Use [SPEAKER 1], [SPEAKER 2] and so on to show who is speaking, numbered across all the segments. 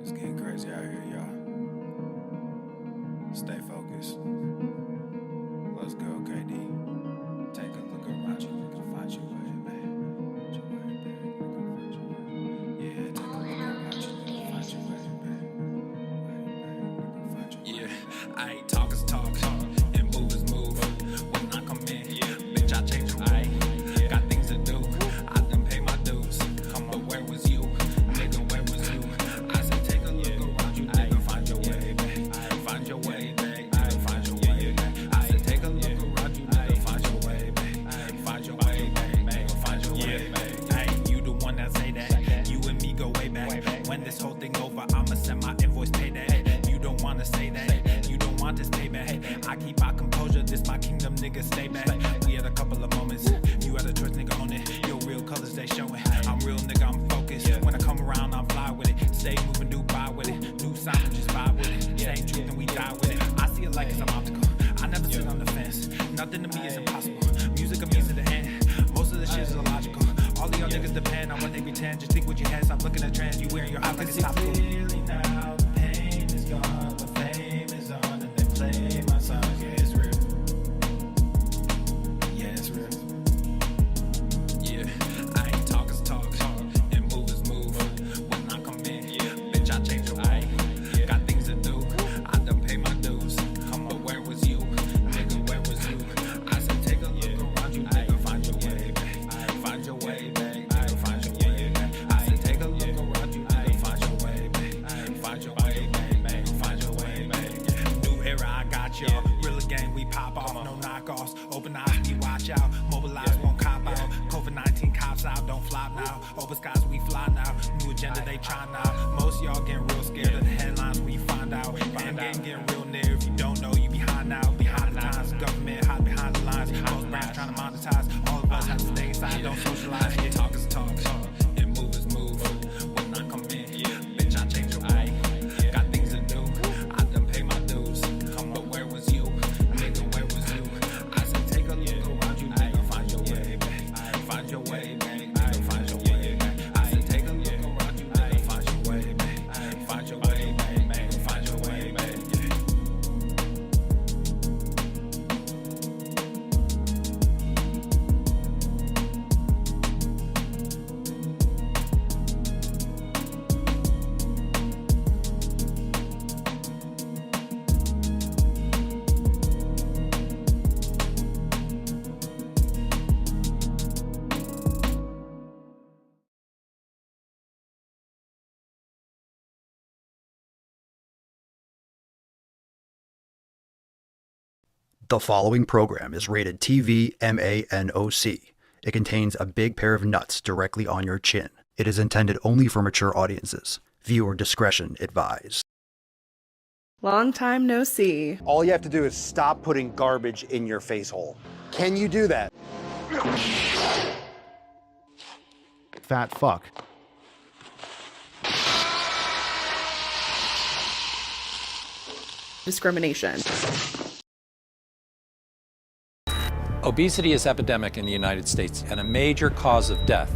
[SPEAKER 1] It's getting crazy out here, y'all. Stay focused. Let's go, KD. Take a look around you, look and find your way, man. Find your way, man. Look and find your way. Yeah, take a look around you, look and find your way, man. Look and find your way. Yeah, I ain't talk is talk, and move is move. When I come in, bitch, I change the way. Got things to do. I done pay my dues. But where was you? Nigga, where was you? I said, take a look around you, nigga, find your way, babe. Find your way, babe. Find your way, babe. I said, take a look around you, nigga, find your way, babe. Find your way, babe. Find your way, babe. Hey, you the one that say that. You and me go way back. When this whole thing over, I'ma send my invoice, pay that. You don't wanna say that. You don't want this payback. I keep my composure, this my kingdom, nigga, stay back. We had a couple of moments. You had a choice, nigga, on it. Your real colors, they showing. I'm real, nigga, I'm focused. When I come around, I'm fly with it. Stay moving, do buy with it. New sound, just vibe with it. Same truth and we die with it. I see it like it's an obstacle. I never sit on the fence. Nothing to me is impossible. Music of means to the end. Most of the shit is illogical. All of y'all niggas depend on what they pretend. Just think with your head, stop looking at trends. You wearing your eyes like it's topical. Now the pain is gone, the fame is on, and they play my song. Yeah, it's real. Yeah, it's real. Yeah, I ain't talk is talk, and move is move. When I come in, bitch, I change the way. Got things to do, I done pay my dues. But where was you? Nigga, where was you? I said, take a look around you, nigga, find your way, babe. Find your way, babe. Find your way, babe. I said, take a look around you, nigga, find your way, babe. Find your way, babe. Find your way, babe. New era, I got y'all. Real again, we pop off, no knockoffs. Open eyes, we watch out. Mobilize, won't cop out. COVID-19 cops out, don't flop now. Open skies, we fly now. New agenda, they try now. Most y'all getting real scared of the headlines when you find out. End game getting real near. If you don't know, you behind now. Behind the times, government hide behind the lines. Most brands trying to monetize. All of us have to stay inside, don't socialize. Talk is talk, and move is move. When I come in, bitch, I change the way. Got things to do, I done pay my dues. But where was you? Nigga, where was you? I said, take a look around you, nigga, find your way, babe. Find your way, babe. Find your way, babe. I said, take a look around you, nigga, find your way, babe. Find your way, babe. Find your way, babe.
[SPEAKER 2] The following program is rated TV MANOC. It contains a big pair of nuts directly on your chin. It is intended only for mature audiences. Viewer discretion advised.
[SPEAKER 3] Long time no see.
[SPEAKER 4] All you have to do is stop putting garbage in your face hole. Can you do that?
[SPEAKER 5] Fat fuck.
[SPEAKER 3] Discrimination.
[SPEAKER 6] Obesity is epidemic in the United States and a major cause of death.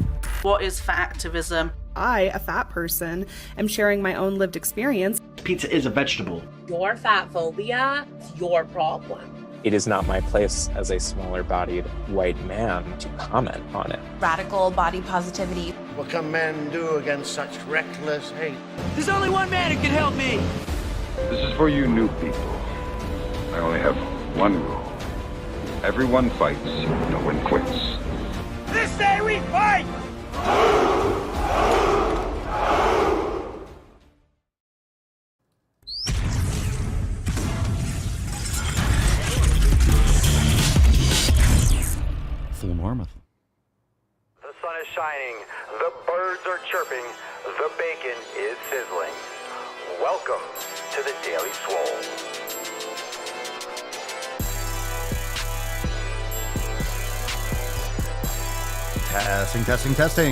[SPEAKER 7] What is fat activism?
[SPEAKER 3] I, a fat person, am sharing my own lived experience.
[SPEAKER 8] Pizza is a vegetable.
[SPEAKER 9] Your fat phobia is your problem.
[SPEAKER 10] It is not my place as a smaller-bodied white man to comment on it.
[SPEAKER 11] Radical body positivity.
[SPEAKER 12] What can men do against such reckless hate?
[SPEAKER 13] There's only one man who can help me.
[SPEAKER 14] This is for you new people. I only have one rule. Everyone fights, no one quits.
[SPEAKER 13] This day we fight!
[SPEAKER 5] Full Normath.
[SPEAKER 15] The sun is shining, the birds are chirping, the bacon is sizzling. Welcome to the Daily Swole.
[SPEAKER 2] Testing.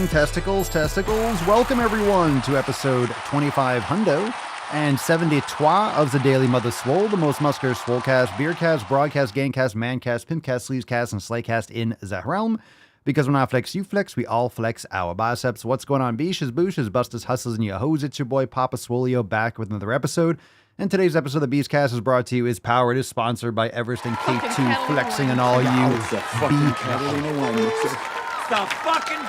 [SPEAKER 2] Testicles. Welcome everyone to episode 25 hundo and 73 of the Daily Mother Swole, the most muscular swolecast, beercast, broadcast, gangcast, mancast, pimpcast, sleevescast, and slaycast in the realm. Because when I flex, you flex, we all flex our biceps. What's going on, beaches, booshes, busters, hustlers, and your hoes? It's your boy, Papa Swolio, back with another episode. And today's episode of the Beastcast is brought to you, is powered, is sponsored by Everest and K2 Flexing and all you.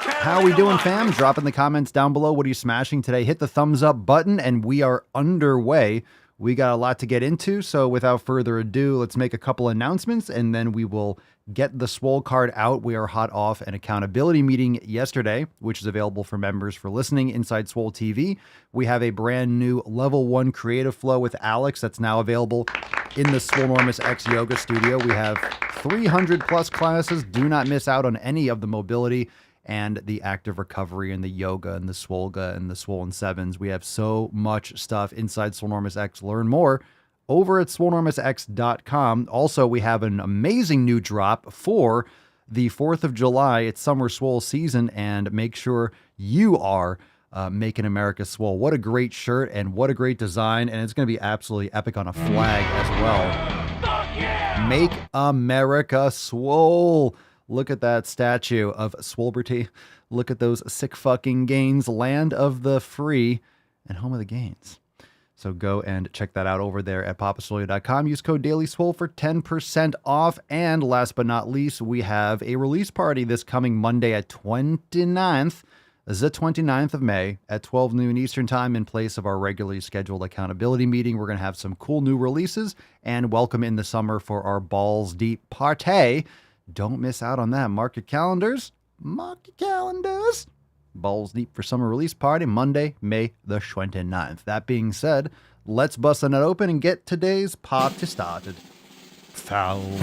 [SPEAKER 2] How are we doing, fam? Drop in the comments down below. What are you smashing today? Hit the thumbs up button, and we are underway. We got a lot to get into, so without further ado, let's make a couple announcements, and then we will get the Swole card out. We are hot off an accountability meeting yesterday, which is available for members for listening inside Swole TV. We have a brand new level 1 creative flow with Alex that's now available in the Swolenormous X Yoga Studio. We have 300 plus classes. Do not miss out on any of the mobility and the active recovery and the yoga and the Swolga and the Swollen Sevens. We have so much stuff inside Swolenormous X. Learn more over at swolenormousx.com. Also, we have an amazing new drop for the 4th of July. It's Summer Swole season, and make sure you are making America swole. What a great shirt and what a great design, and it's going to be absolutely epic on a flag as well. Yeah! Make America swole. Look at that statue of Swoleberty. Look at those sick fucking gains. Land of the free and home of the gains. So go and check that out over there at papaswolio.com. Use code Daily Swole for 10% off. And last but not least, we have a release party this coming Monday at the 29th of May at 12 noon Eastern time in place of our regularly scheduled accountability meeting. We're going to have some cool new releases and welcome in the summer for our Balls Deep party. Don't miss out on that. Mark your calendars. Mark your calendars. Balls Deep for summer release party, Monday, May the 29th. That being said, let's bust the nut open and get today's party started. Falcon.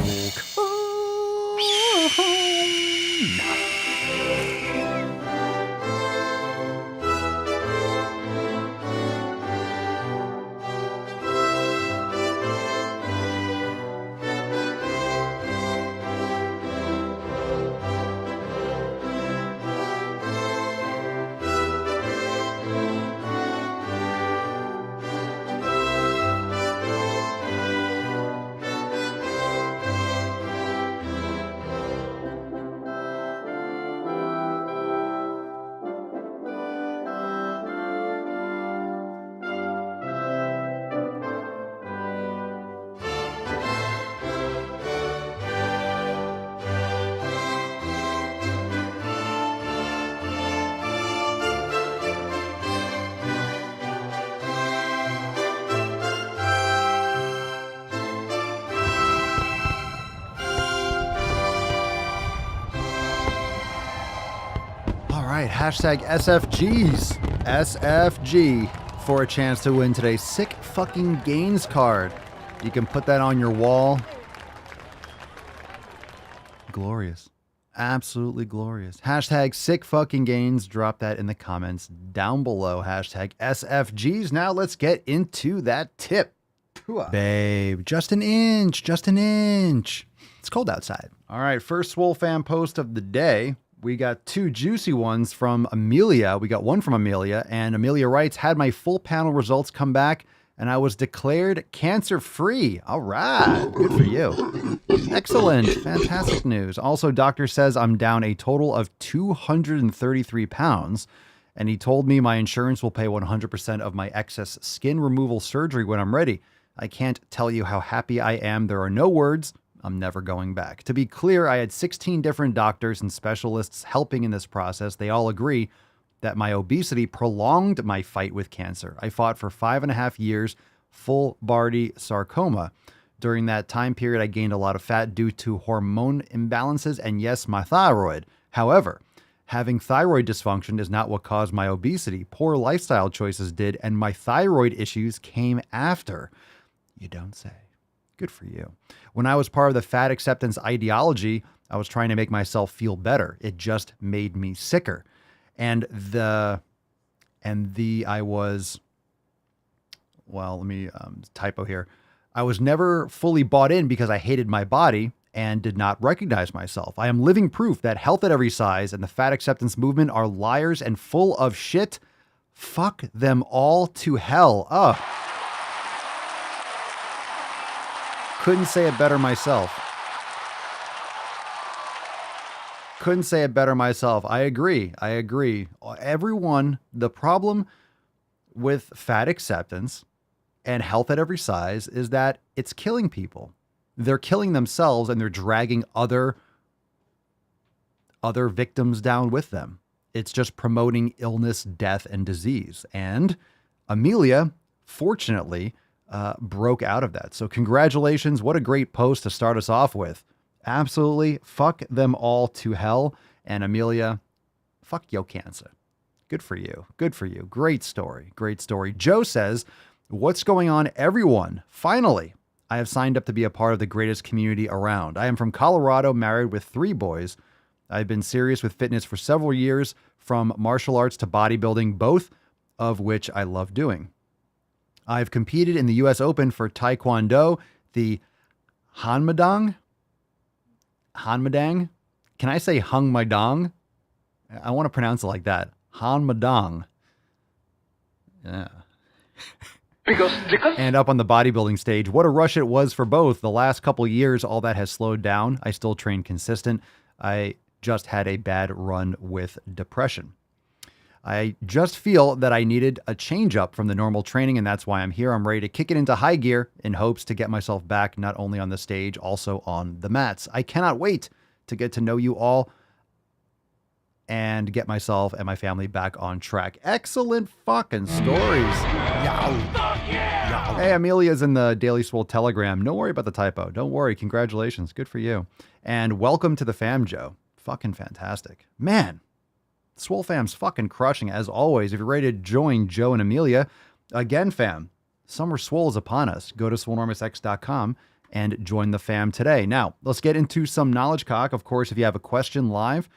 [SPEAKER 2] Hashtag SFGs. SFG for a chance to win today's sick fucking gains card. You can put that on your wall. Glorious. Absolutely glorious. Hashtag sick fucking gains. Drop that in the comments down below. Hashtag SFGs. Now let's get into that tip. Babe, just an inch. Just an inch. It's cold outside. All right, first Swole fan post of the day. We got two juicy ones from Amelia. We got one from Amelia, and Amelia writes, had my full panel results come back, and I was declared cancer-free. All right. Good for you. Excellent. Fantastic news. Also, doctor says I'm down a total of 233 pounds, and he told me my insurance will pay 100% of my excess skin removal surgery when I'm ready. I can't tell you how happy I am. There are no words. I'm never going back. To be clear, I had 16 different doctors and specialists helping in this process. They all agree that my obesity prolonged my fight with cancer. I fought for 5.5 years, full body sarcoma. During that time period, I gained a lot of fat due to hormone imbalances and yes, my thyroid. However, having thyroid dysfunction is not what caused my obesity. Poor lifestyle choices did, and my thyroid issues came after. You don't say. Good for you. When I was part of the fat acceptance ideology, I was trying to make myself feel better. It just made me sicker. And I was, well, let me typo here. I was never fully bought in because I hated my body and did not recognize myself. I am living proof that health at every size and the fat acceptance movement are liars and full of shit. Fuck them all to hell. Ugh. Couldn't say it better myself. couldn't say it better myself. I agree. Everyone, the problem with fat acceptance and health at every size is that it's killing people. They're killing themselves and they're dragging other victims down with them. It's just promoting illness, death, and disease. And Amelia, fortunately, broke out of that. So congratulations. What a great post to start us off with. Absolutely. Fuck them all to hell. And Amelia, fuck yo cancer. Good for you. Good for you. Great story. Great story. Joe says, what's going on, everyone? Finally, I have signed up to be a part of the greatest community around. I am from Colorado, married with 3 boys. I've been serious with fitness for several years, from martial arts to bodybuilding, both of which I love doing. I've competed in the U.S. Open for Taekwondo, the Hanmadang. Can I say Hangmadang? I want to pronounce it like that. Hanmadang. Yeah. And up on the bodybuilding stage, what a rush it was for both. The last couple years, all that has slowed down. I still train consistent. I just had a bad run with depression. I just feel that I needed a change up from the normal training, and that's why I'm here. I'm ready to kick it into high gear in hopes to get myself back not only on the stage, also on the mats. I cannot wait to get to know you all and get myself and my family back on track. Excellent fucking stories. Hey, Amelia's in the Daily Swole Telegram. Don't worry about the typo. Don't worry. Congratulations. Good for you. And welcome to the fam, Joe. Fucking fantastic. Man, Swole fam's fucking crushing as always. If you're ready to join Joe and Amelia, again, fam, summer swole is upon us. Go to swolenormousx.com and join the fam today. Now, let's get into some knowledge cock. Of course, if you have a question live,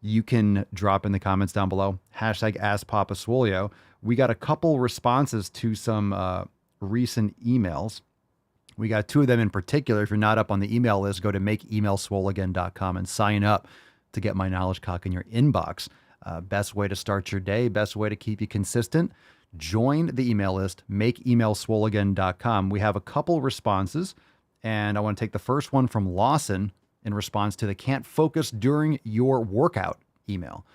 [SPEAKER 2] you can drop in the comments down below. Hashtag AskPapaSwolio. We got a couple responses to some recent emails. We got 2 of them in particular. If you're not up on the email list, go to makeemailswoleagain.com and sign up to get my knowledge cock in your inbox. Best way to start your day, best way to keep you consistent. Join the email list, makeemailswoleagain.com. We have a couple responses, and I want to take the first one from Lawson in response to the can't focus during your workout email.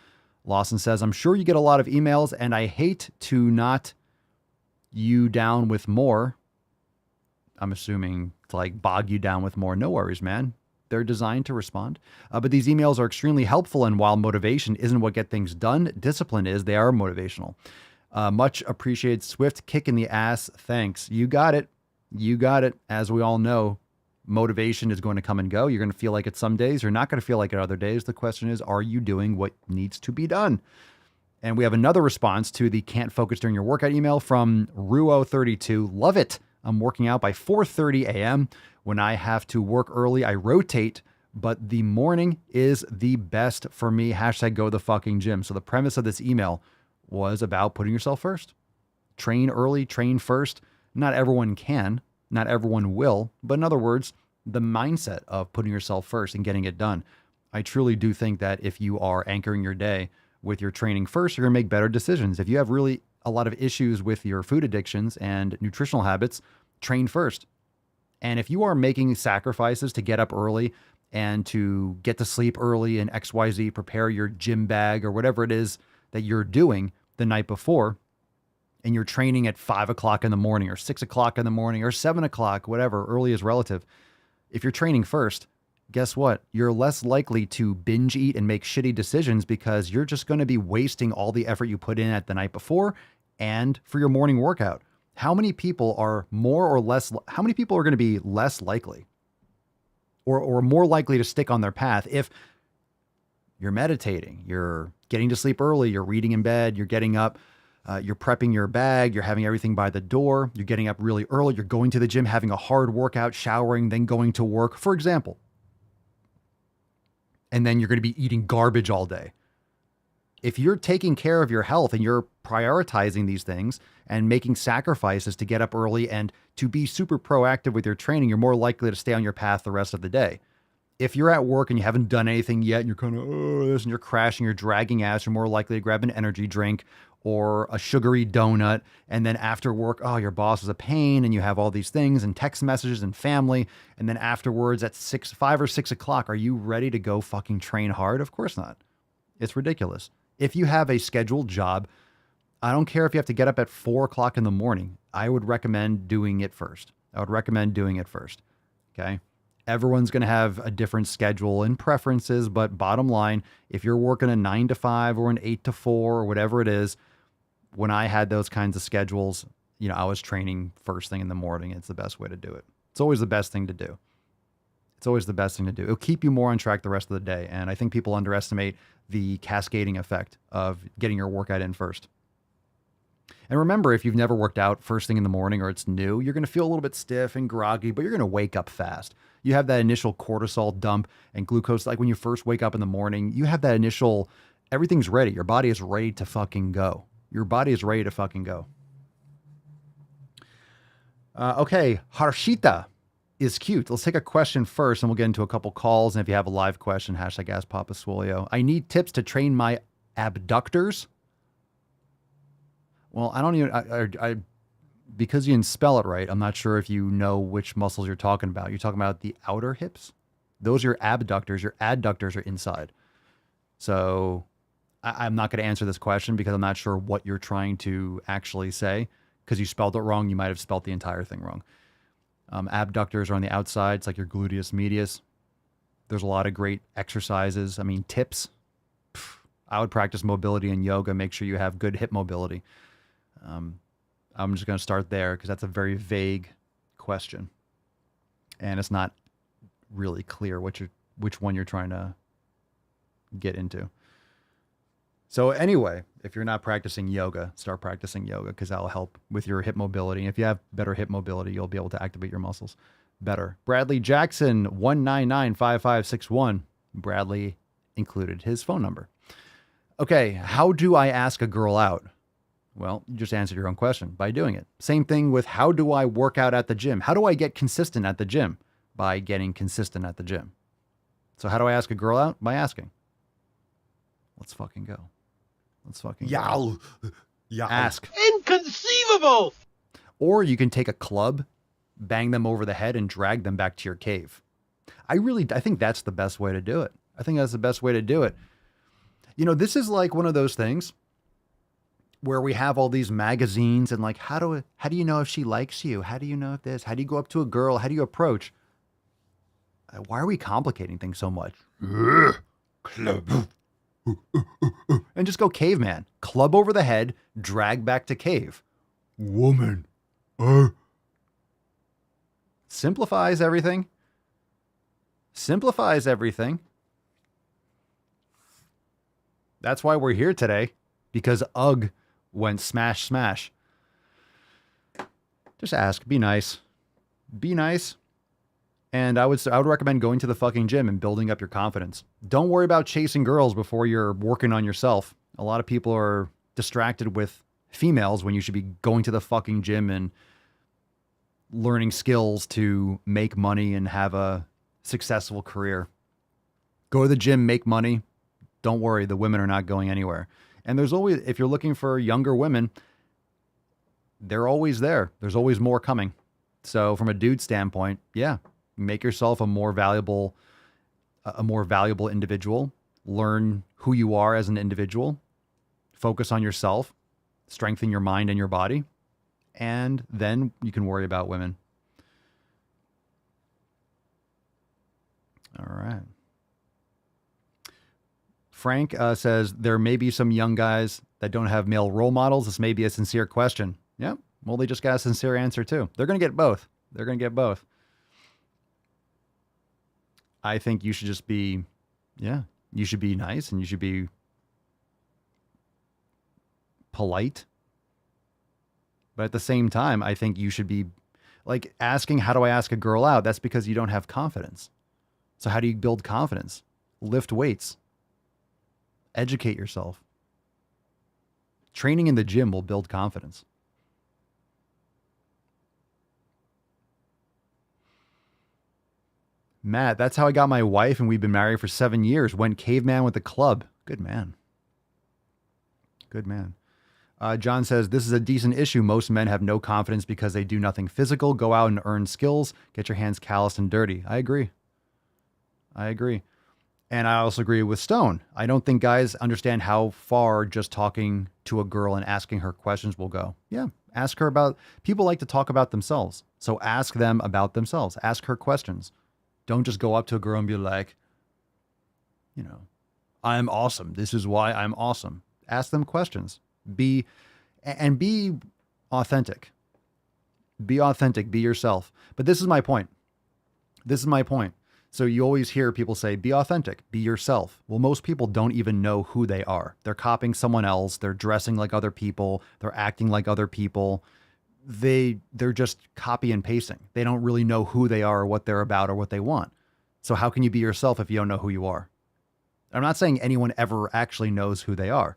[SPEAKER 2] Lawson says, I'm sure you get a lot of emails, and I hate to not you down with more. I'm assuming to like bog you down with more. No worries, man. They're designed to respond. But these emails are extremely helpful, and while motivation isn't what gets things done, discipline is. They are motivational. Much appreciated. Swift kick in the ass. Thanks. You got it. You got it. As we all know, motivation is going to come and go. You're going to feel like it some days. You're not going to feel like it other days. The question is, are you doing what needs to be done? And we have another response to the can't focus during your workout email from Ruo32. Love it. I'm working out by 4:30 a.m. When I have to work early, I rotate, but the morning is the best for me. Hashtag go to the fucking gym. So the premise of this email was about putting yourself first. Train early, train first. Not everyone can, not everyone will, but in other words, the mindset of putting yourself first and getting it done. I truly do think that if you are anchoring your day with your training first, you're going to make better decisions. If you have really a lot of issues with your food addictions and nutritional habits, train first. And if you are making sacrifices to get up early and to get to sleep early and XYZ, prepare your gym bag or whatever it is that you're doing the night before, and you're training at 5 o'clock in the morning or 6 o'clock in the morning or 7 o'clock, whatever, early is relative. If you're training first, guess what? You're less likely to binge eat and make shitty decisions because you're just going to be wasting all the effort you put in at the night before and for your morning workout. How many people are how many people are going to be less likely or more likely to stick on their path if you're meditating, you're getting to sleep early, you're reading in bed, you're getting up, you're prepping your bag, you're having everything by the door, you're getting up really early, you're going to the gym, having a hard workout, showering, then going to work, for example. And then you're going to be eating garbage all day. If you're taking care of your health and you're prioritizing these things and making sacrifices to get up early and to be super proactive with your training, you're more likely to stay on your path the rest of the day. If you're at work and you haven't done anything yet and you're kind of, and you're crashing, you're dragging ass, you're more likely to grab an energy drink or a sugary donut. And then after work, oh, your boss is a pain and you have all these things and text messages and family. And then afterwards at 5 or 6 o'clock, are you ready to go fucking train hard? Of course not. It's ridiculous. If you have a scheduled job, I don't care if you have to get up at 4 o'clock in the morning. I would recommend doing it first. Okay. Everyone's going to have a different schedule and preferences, but bottom line, if you're working a 9 to 5 or an 8 to 4 or whatever it is, when I had those kinds of schedules, I was training first thing in the morning. It's the best way to do it. It's always the best thing to do. It'll keep you more on track the rest of the day. And I think people underestimate the cascading effect of getting your workout in first. And remember, if you've never worked out first thing in the morning or it's new, you're going to feel a little bit stiff and groggy, but you're going to wake up fast. You have that initial cortisol dump and glucose. Like when you first wake up in the morning, you have that initial, everything's ready. Your body is ready to fucking go. Okay, Harshita is cute. Let's take a question first and we'll get into a couple calls. And if you have a live question, #AskPapaSwolio. I need tips to train my abductors. Well, I don't even, because you didn't spell it right, I'm not sure if you know which muscles you're talking about. You're talking about the outer hips? Those are your abductors. Your adductors are inside. So I'm not going to answer this question because I'm not sure what you're trying to actually say. Because you spelled it wrong, you might have spelled the entire thing wrong. Abductors are on the outside. It's like your gluteus medius. There's a lot of great exercises. I mean, tips. I would practice mobility in yoga. Make sure you have good hip mobility. I'm just going to start there because that's a very vague question. And it's not really clear which one you're trying to get into. So anyway, if you're not practicing yoga, start practicing yoga because that'll help with your hip mobility. And if you have better hip mobility, you'll be able to activate your muscles better. Bradley Jackson, 1995561. Bradley included his phone number. Okay, how do I ask a girl out? Well, you just answered your own question by doing it. Same thing with how do I work out at the gym? How do I get consistent at the gym? By getting consistent at the gym. So how do I ask a girl out? By asking. Let's fucking go.
[SPEAKER 4] Yow.
[SPEAKER 2] Ask.
[SPEAKER 13] Inconceivable!
[SPEAKER 2] Or you can take a club, bang them over the head, and drag them back to your cave. I think that's the best way to do it. This is like one of those things where we have all these magazines and like, how do you know if she likes you? How do you know if this? How do you go up to a girl? How do you approach? Why are we complicating things so much? Club. And just go caveman. Club over the head, drag back to cave. Woman. Simplifies everything. That's why we're here today. Because UGG went smash, smash. Just ask. Be nice. And I would recommend going to the fucking gym and building up your confidence. Don't worry about chasing girls before you're working on yourself. A lot of people are distracted with females when you should be going to the fucking gym and learning skills to make money and have a successful career. Go to the gym, make money. Don't worry, the women are not going anywhere. And there's always, if you're looking for younger women, they're always there. There's always more coming. So from a dude standpoint, yeah, make yourself a more valuable individual. Learn who you are as an individual. Focus on yourself. Strengthen your mind and your body. And then you can worry about women. All right. Frank says, there may be some young guys that don't have male role models. This may be a sincere question. Yeah. Well, they just got a sincere answer too. They're going to get both. I think you should just be, you should be nice and you should be polite. But at the same time, I think you should be like asking, how do I ask a girl out? That's because you don't have confidence. So how do you build confidence? Lift weights. Educate yourself. Training in the gym will build confidence. Matt, that's how I got my wife, and we've been married for 7 years. Went caveman with the club. Good man. John says, this is a decent issue. Most men have no confidence because they do nothing physical. Go out and earn skills. Get your hands calloused and dirty. I agree. And I also agree with Stone. I don't think guys understand how far just talking to a girl and asking her questions will go. Yeah, ask her about, people like to talk about themselves. So ask them about themselves. Ask her questions. Don't just go up to a girl and be like, you know, I'm awesome. This is why I'm awesome. Ask them questions. Be authentic. Be authentic. Be yourself. But this is my point. So you always hear people say, be authentic, be yourself. Well, most people don't even know who they are. They're copying someone else. They're dressing like other people. They're acting like other people. They're just copy and pasting. They don't really know who they are or what they're about or what they want. So how can you be yourself if you don't know who you are? I'm not saying anyone ever actually knows who they are,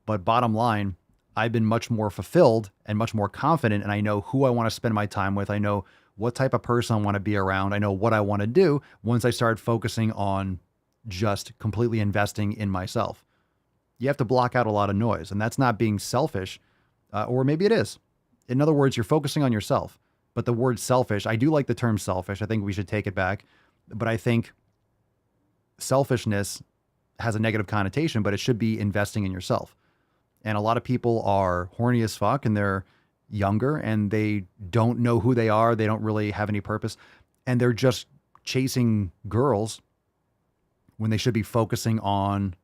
[SPEAKER 2] but bottom line, I've been much more fulfilled and much more confident, and I know who I want to spend my time with. I know what type of person I want to be around. I know what I want to do once I started focusing on just completely investing in myself. You have to block out a lot of noise, and that's not being selfish, or maybe it is. In other words, you're focusing on yourself. But the word selfish, I do like the term selfish. I think we should take it back. But I think selfishness has a negative connotation, but it should be investing in yourself. And a lot of people are horny as fuck, and they're younger and they don't know who they are. They don't really have any purpose, and they're just chasing girls when they should be focusing on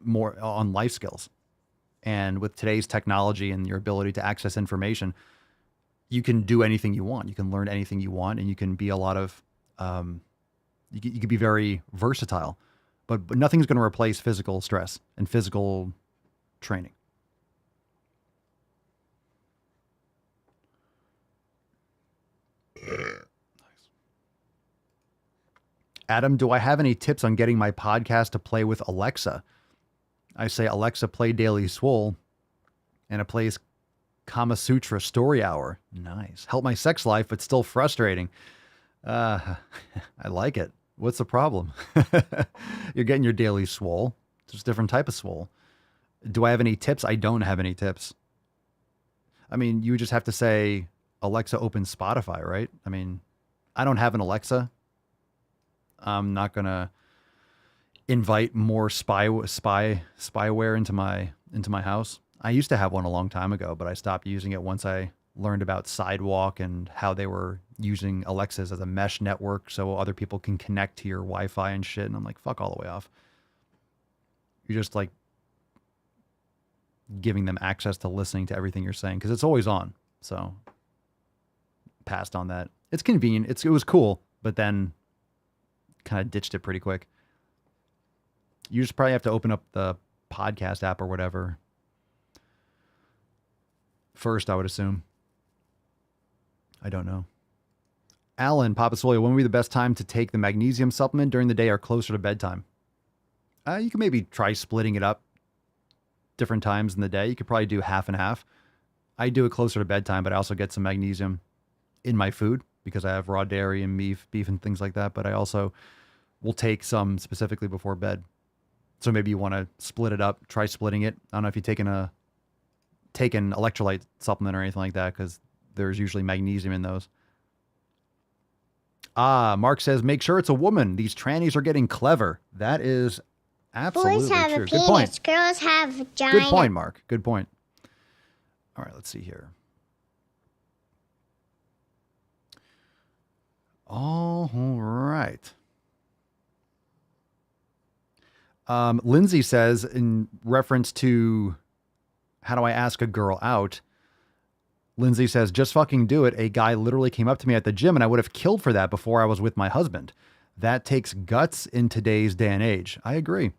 [SPEAKER 2] more on life skills. And with today's technology and your ability to access information, you can do anything you want. You can learn anything you want, and you can be a lot of, you can be very versatile, but nothing's going to replace physical stress and physical training. Adam, do I have any tips on getting my podcast to play with Alexa? I say, Alexa, play Daily Swole, and it plays Kama Sutra Story Hour. Nice. Help my sex life, but still frustrating. I like it. What's the problem? You're getting your Daily Swole. It's just a different type of swole. Do I have any tips? I don't have any tips. I mean, you just have to say, Alexa, open Spotify, right? I mean, I don't have an Alexa. I'm not going to invite more spyware into my house. I used to have one a long time ago, but I stopped using it once I learned about Sidewalk and how they were using Alexas as a mesh network so other people can connect to your Wi-Fi and shit. And I'm like, fuck all the way off. You're just like giving them access to listening to everything you're saying because it's always on. So passed on that. It's convenient. It was cool, but then kind of ditched it pretty quick. You just probably have to open up the podcast app or whatever first, I would assume. I don't know. Alan, Papa Solia, when would be the best time to take the magnesium supplement, during the day or closer to bedtime? You can maybe try splitting it up different times in the day. You could probably do half and half. I do it closer to bedtime, but I also get some magnesium in my food because I have raw dairy and beef and things like that. But I also will take some specifically before bed. So maybe you want to split it up, try splitting it. I don't know if you've taken an electrolyte supplement or anything like that, because there's usually magnesium in those. Mark says, make sure it's a woman. These trannies are getting clever. That is absolutely
[SPEAKER 8] Boys have
[SPEAKER 2] true.
[SPEAKER 8] a penis.
[SPEAKER 2] Good point.
[SPEAKER 8] Girls have a vagina.
[SPEAKER 2] Good point, Mark. Good point. All right, let's see here. All right. Lindsay says, in reference to how do I ask a girl out? Lindsay says, just fucking do it. A guy literally came up to me at the gym and I would have killed for that before I was with my husband. That takes guts in today's day and age. I agree.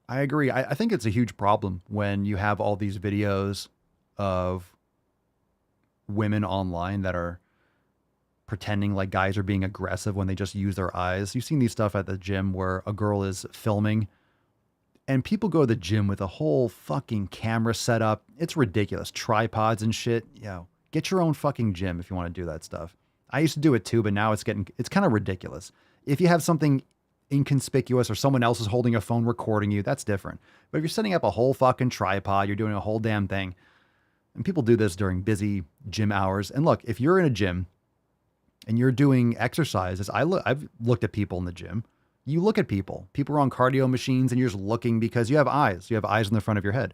[SPEAKER 2] I think it's a huge problem when you have all these videos of women online that are pretending like guys are being aggressive when they just use their eyes. You've seen these stuff at the gym where a girl is filming and people go to the gym with a whole fucking camera set up. It's ridiculous. Tripods and shit. Get your own fucking gym if you want to do that stuff. I used to do it too, but now it's kind of ridiculous. If you have something inconspicuous or someone else is holding a phone recording you, that's different. But if you're setting up a whole fucking tripod, you're doing a whole damn thing, and people do this during busy gym hours. And look, if you're in a gym and you're doing exercises, I've looked at people in the gym. You look at people. People are on cardio machines and you're just looking because you have eyes. You have eyes in the front of your head.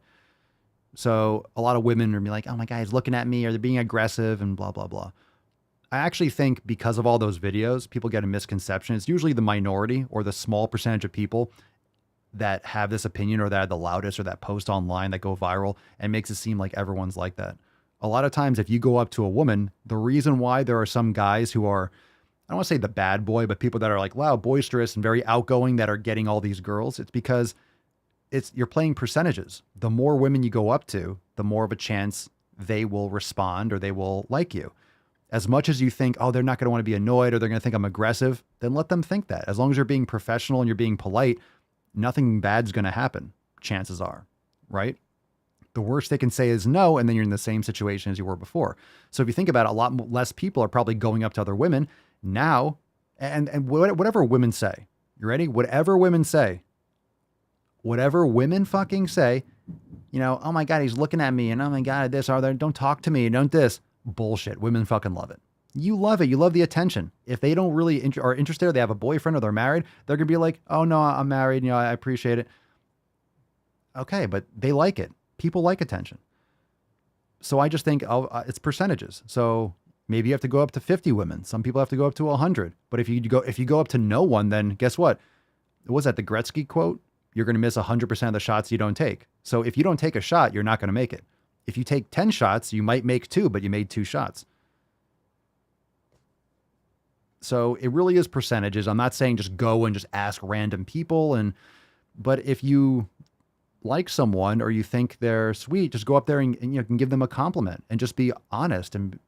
[SPEAKER 2] So a lot of women are like, oh my God, he's looking at me, or they're being aggressive and blah, blah, blah. I actually think because of all those videos, people get a misconception. It's usually the minority or the small percentage of people that have this opinion or that are the loudest or that post online that go viral and makes it seem like everyone's like that. A lot of times, if you go up to a woman, the reason why there are some guys who are, I don't want to say the bad boy, but people that are like loud, boisterous, and very outgoing that are getting all these girls, it's because you're playing percentages. The more women you go up to, the more of a chance they will respond or they will like you. As much as you think, oh, they're not going to want to be annoyed or they're going to think I'm aggressive, then let them think that. As long as you're being professional and you're being polite, nothing bad's going to happen, chances are, right? The worst they can say is no, and then you're in the same situation as you were before. So if you think about it, a lot less people are probably going up to other women now, and whatever women say, you ready? Whatever women fucking say, oh my God, he's looking at me, and oh my God, don't talk to me, don't this. Bullshit. Women fucking love it. You love it. You love the attention. If they don't really are interested, or they have a boyfriend or they're married, they're going to be like, oh no, I'm married. I appreciate it. Okay. But they like it. People like attention. So I just think it's percentages. So maybe you have to go up to 50 women. Some people have to go up to 100. But if you go up to no one, then guess what? Was that the Gretzky quote? You're going to miss 100% of the shots you don't take. So if you don't take a shot, you're not going to make it. If you take 10 shots, you might make 2, but you made 2 shots. So it really is percentages. I'm not saying just go and just ask random people. But if you like someone or you think they're sweet, just go up there and you can give them a compliment and just be honest and,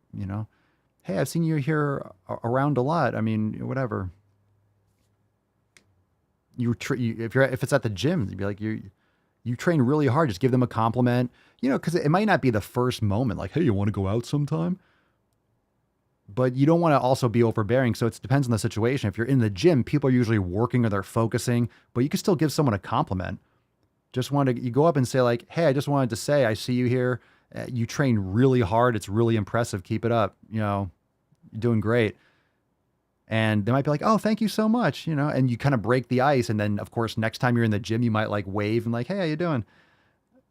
[SPEAKER 2] hey, I've seen you here around a lot. I mean, whatever. If it's at the gym, you'd be like, you train really hard. Just give them a compliment, because it might not be the first moment. Like, hey, you want to go out sometime? But you don't want to also be overbearing. So it depends on the situation. If you're in the gym, people are usually working or they're focusing, but you can still give someone a compliment. You go up and say like, hey, I just wanted to say, I see you here. You train really hard. It's really impressive. Keep it up. You're doing great. And they might be like, oh, thank you so much. And you kind of break the ice. And then of course, next time you're in the gym, you might like wave and like, hey, how you doing?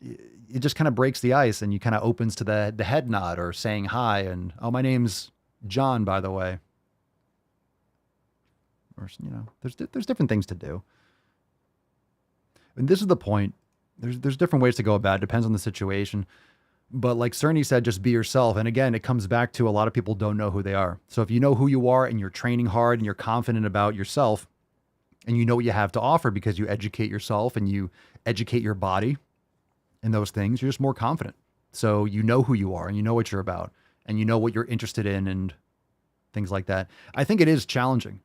[SPEAKER 2] It just kind of breaks the ice and you kind of opens to the head nod or saying hi. And, oh, my name's John, by the way. Or, there's different things to do. And this is the point. There's different ways to go about it. Depends on the situation. But like Cerny said, just be yourself. And again, it comes back to a lot of people don't know who they are. So if you know who you are and you're training hard and you're confident about yourself and you know what you have to offer because you educate yourself and you educate your body in those things, you're just more confident. So you know who you are and you know what you're about and you know what you're interested in and things like that. I think it is challenging.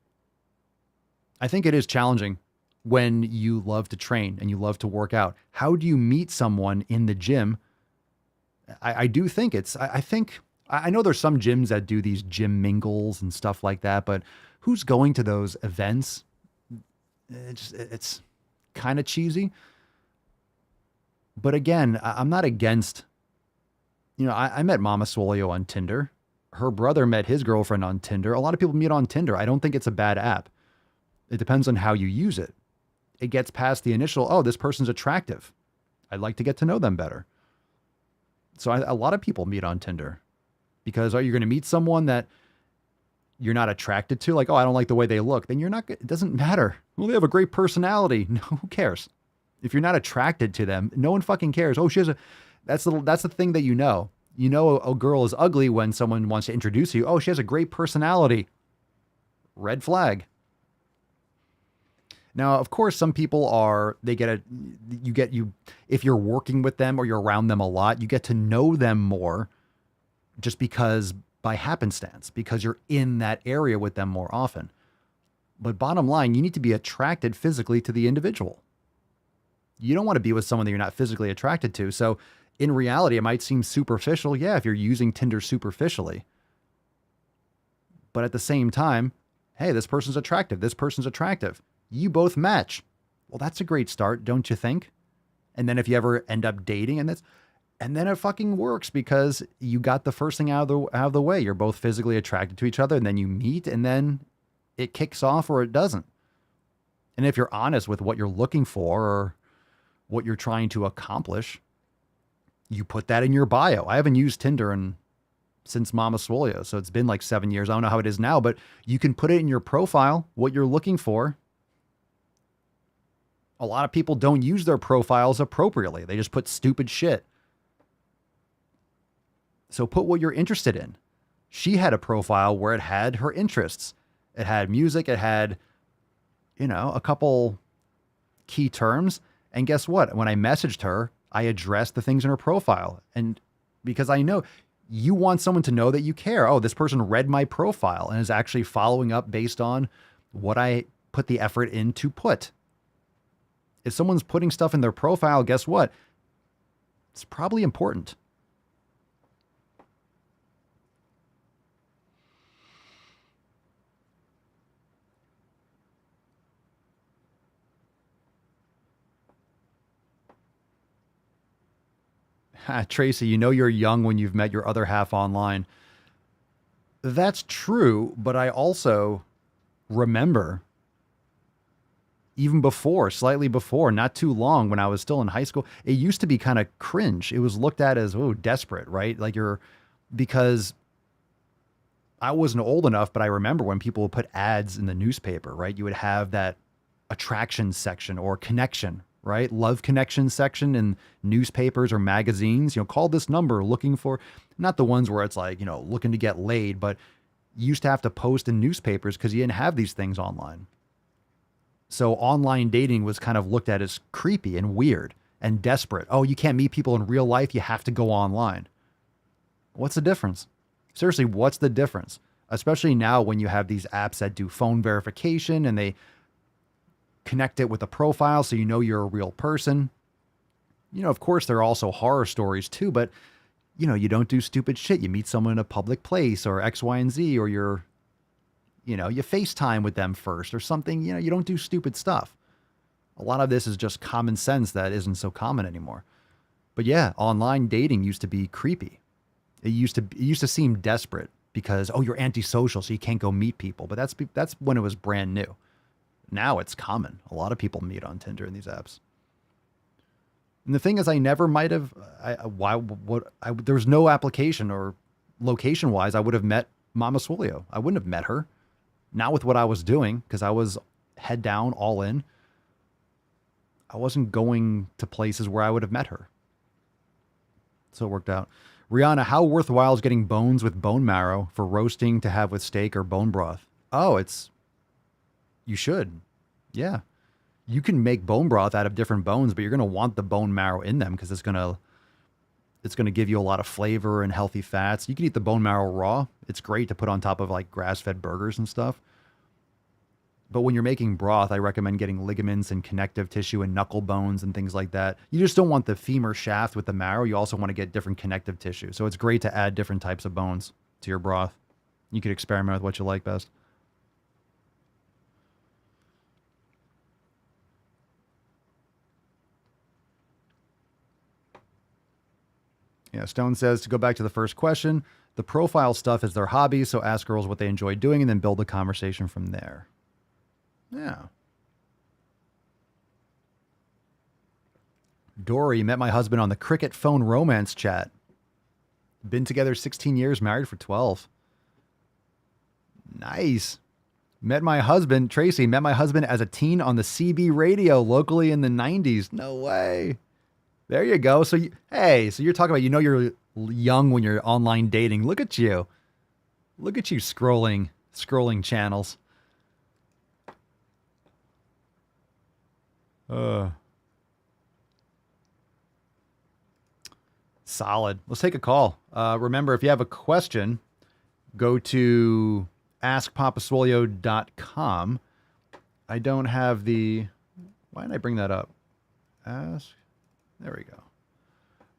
[SPEAKER 2] When you love to train and you love to work out. How do you meet someone in the gym? I do think I know there's some gyms that do these gym mingles and stuff like that, but who's going to those events? It's kind of cheesy. But again, I'm not against, I met Mama Swolio on Tinder. Her brother met his girlfriend on Tinder. A lot of people meet on Tinder. I don't think it's a bad app. It depends on how you use it. It gets past the initial, oh, this person's attractive. I'd like to get to know them better. So a lot of people meet on Tinder because you're going to meet someone that you're not attracted to. Like, oh, I don't like the way they look. Then it doesn't matter. Well, they have a great personality. No, who cares? If you're not attracted to them, no one fucking cares. Oh, that's the thing that a girl is ugly when someone wants to introduce you. Oh, she has a great personality. Red flag. Now, of course, some people if you're working with them or you're around them a lot, you get to know them more just because by happenstance, because you're in that area with them more often. But bottom line, you need to be attracted physically to the individual. You don't want to be with someone that you're not physically attracted to. So in reality, it might seem superficial. Yeah, if you're using Tinder superficially. But at the same time, hey, this person's attractive. This person's attractive. You both match. Well, that's a great start, don't you think? And then if you ever end up dating and then it fucking works because you got the first thing out of the way. You're both physically attracted to each other, and then you meet, and then it kicks off or it doesn't. And if you're honest with what you're looking for or what you're trying to accomplish, you put that in your bio. I haven't used Tinder since Mama Swole, so it's been like 7 years. I don't know how it is now, but you can put it in your profile, what you're looking for. A lot of people don't use their profiles appropriately. They just put stupid shit. So put what you're interested in. She had a profile where it had her interests. It had music. It had, a couple key terms. And guess what? When I messaged her, I addressed the things in her profile. And because I know you want someone to know that you care. Oh, this person read my profile and is actually following up based on what I put the effort in to put. If someone's putting stuff in their profile, guess what? It's probably important. Tracy, you're young when you've met your other half online. That's true, but I also remember even before, slightly before, not too long when I was still in high school, it used to be kind of cringe. It was looked at as, desperate, right? Because I wasn't old enough, but I remember when people would put ads in the newspaper, right? You would have that attraction section or connection, right? Love connection section in newspapers or magazines, call this number looking for, not the ones where it's like, looking to get laid, but you used to have to post in newspapers because you didn't have these things online. So online dating was kind of looked at as creepy and weird and desperate. Oh, you can't meet people in real life. You have to go online. What's the difference? Seriously, what's the difference? Especially now when you have these apps that do phone verification and they connect it with a profile so you're a real person. Of course, there are also horror stories too, but you don't do stupid shit. You meet someone in a public place or X, Y, and Z, or you FaceTime with them first or something. You don't do stupid stuff. A lot of this is just common sense that isn't so common anymore. But yeah, online dating used to be creepy. It used to seem desperate because, you're antisocial, so you can't go meet people. But that's when it was brand new. Now it's common. A lot of people meet on Tinder and these apps. And the thing is, I never might have. There was no application or location wise. I would have met Mama Swole. I wouldn't have met her. Not with what I was doing, because I was head down, all in. I wasn't going to places where I would have met her. So it worked out. Rihanna, how worthwhile is getting bones with bone marrow for roasting to have with steak or bone broth? Oh, you should. Yeah. You can make bone broth out of different bones, but you're going to want the bone marrow in them because it's going to give you a lot of flavor and healthy fats. You can eat the bone marrow raw. It's great to put on top of like grass-fed burgers and stuff. But when you're making broth, I recommend getting ligaments and connective tissue and knuckle bones and things like that. You just don't want the femur shaft with the marrow. You also want to get different connective tissue. So it's great to add different types of bones to your broth. You could experiment with what you like best. Yeah, Stone says, to go back to the first question, the profile stuff is their hobby, so ask girls what they enjoy doing and then build a conversation from there. Yeah. Dory, met my husband on the Cricket phone romance chat. Been together 16 years, married for 12. Nice. Tracy, met my husband as a teen on the CB radio locally in the 90s. No way. There you go. So you're talking about, you're young when you're online dating. Look at you. Look at you scrolling channels. Solid. Let's take a call. Remember, if you have a question, go to askpapaswolio.com. I don't have why didn't I bring that up? There we go.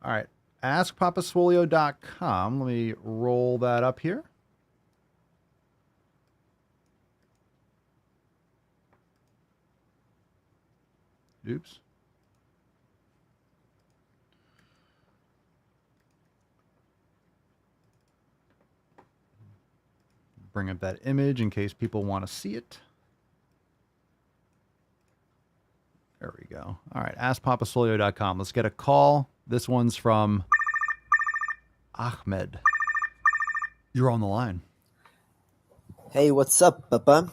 [SPEAKER 2] All right. AskPapaswolio.com. Let me roll that up here. Oops. Bring up that image in case people want to see it. There we go. All right, askpapasolio.com. Let's get a call. This one's from Ahmed. You're on the line.
[SPEAKER 8] Hey, what's up, Papa?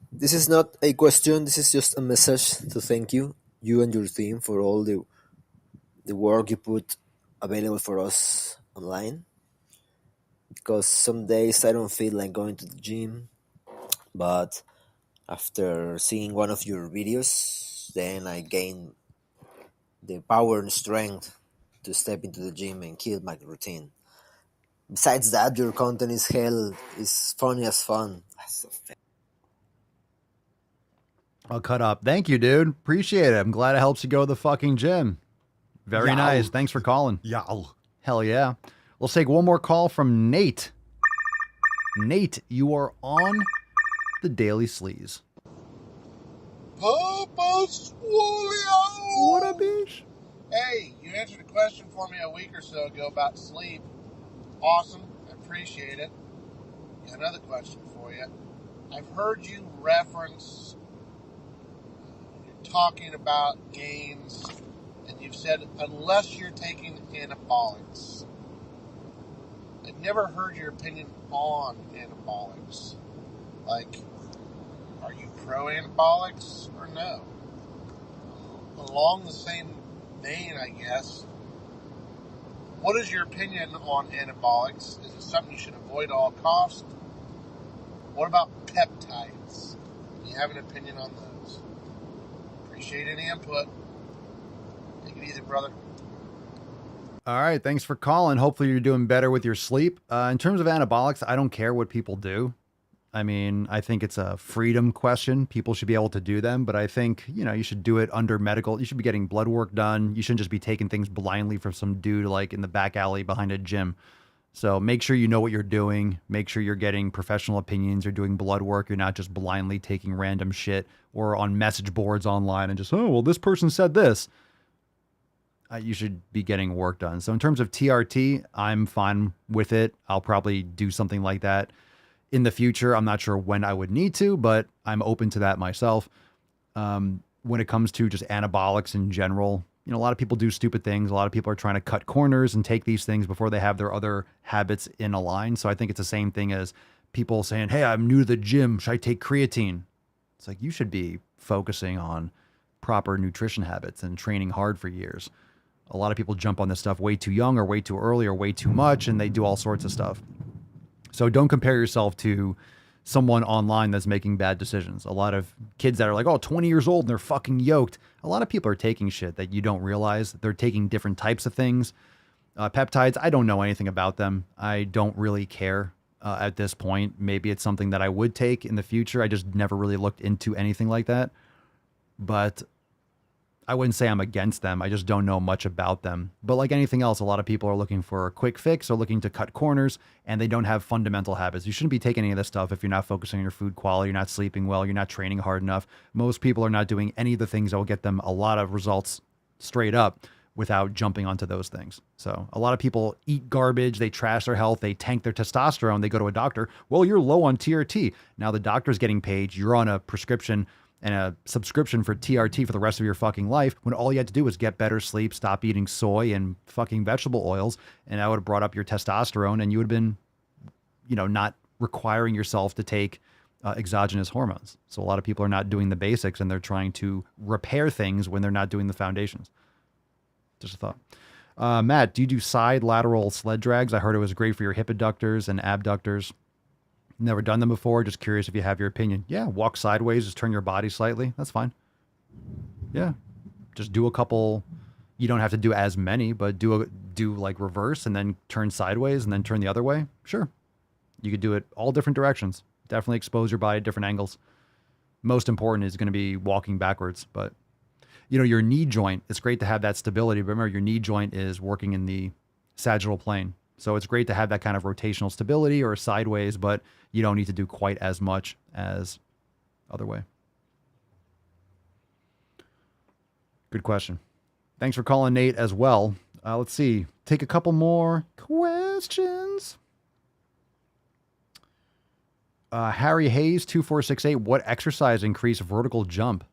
[SPEAKER 8] This is not a question, this is just a message to thank you and your team, for all the work you put available for us online. Because some days I don't feel like going to the gym, but after seeing one of your videos, then I gain the power and strength to step into the gym and kill my routine. Besides that, your content is funny as fun.
[SPEAKER 2] I'll cut up. Thank you, dude. Appreciate it. I'm glad it helps you go to the fucking gym. Very nice. Thanks for calling. Hell yeah. Let's take one more call from Nate. Nate, you are on the Daily Sleaze.
[SPEAKER 12] Papa Swole!
[SPEAKER 2] What up, bitch?
[SPEAKER 12] Hey, you answered a question for me a week or so ago about sleep. Awesome. I appreciate it. Got another question for you. I've heard you reference talking about gains, and you've said unless you're taking anabolics. I've never heard your opinion on anabolics. Like, are you pro-anabolics or no? Along the same vein, I guess, what is your opinion on anabolics? Is it something you should avoid at all costs? What about peptides? Do you have an opinion on those? Appreciate any input. Take it easy, brother.
[SPEAKER 2] All right. Thanks for calling. Hopefully you're doing better with your sleep. In terms of anabolics, I don't care what people do. I mean, I think it's a freedom question. People should be able to do them, but I think, you should do it under medical. You should be getting blood work done. You shouldn't just be taking things blindly from some dude like in the back alley behind a gym. So make sure you know what you're doing. Make sure you're getting professional opinions. You're doing blood work. You're not just blindly taking random shit or on message boards online and just, oh, well, this person said this. You should be getting work done. So in terms of TRT, I'm fine with it. I'll probably do something like that in the future. I'm not sure when I would need to, but I'm open to that myself. When it comes to just anabolics in general, a lot of people do stupid things. A lot of people are trying to cut corners and take these things before they have their other habits in a line. So I think it's the same thing as people saying, hey, I'm new to the gym. Should I take creatine? It's like, you should be focusing on proper nutrition habits and training hard for years. A lot of people jump on this stuff way too young or way too early or way too much, and they do all sorts of stuff. So don't compare yourself to someone online that's making bad decisions. A lot of kids that are like, 20 years old and they're fucking yoked. A lot of people are taking shit that you don't realize. They're taking different types of things. Peptides, I don't know anything about them. I don't really care at this point. Maybe it's something that I would take in the future. I just never really looked into anything like that. But I wouldn't say I'm against them. I just don't know much about them. But like anything else, a lot of people are looking for a quick fix or looking to cut corners, and they don't have fundamental habits. You shouldn't be taking any of this stuff if you're not focusing on your food quality, you're not sleeping well, you're not training hard enough. Most people are not doing any of the things that will get them a lot of results straight up without jumping onto those things. So a lot of people eat garbage, they trash their health, they tank their testosterone, they go to a doctor. Well, you're low on TRT. Now the doctor's getting paid, you're on a prescription and a subscription for TRT for the rest of your fucking life, when all you had to do was get better sleep, stop eating soy and fucking vegetable oils, and that would have brought up your testosterone, and you would have been, not requiring yourself to take exogenous hormones. So a lot of people are not doing the basics, and they're trying to repair things when they're not doing the foundations. Just a thought. Matt, do you do side lateral sled drags? I heard it was great for your hip adductors and abductors. Never done them before. Just curious if you have your opinion. Yeah, walk sideways, just turn your body slightly. That's fine. Yeah, just do a couple. You don't have to do as many, but do like reverse and then turn sideways and then turn the other way. Sure, you could do it all different directions. Definitely expose your body at different angles. Most important is going to be walking backwards, but your knee joint. It's great to have that stability. But remember, your knee joint is working in the sagittal plane. So it's great to have that kind of rotational stability or sideways, but you don't need to do quite as much as other way. Good question. Thanks for calling, Nate, as well. Let's see. Take a couple more questions. Harry Hayes, 2468. What exercise increase vertical jump?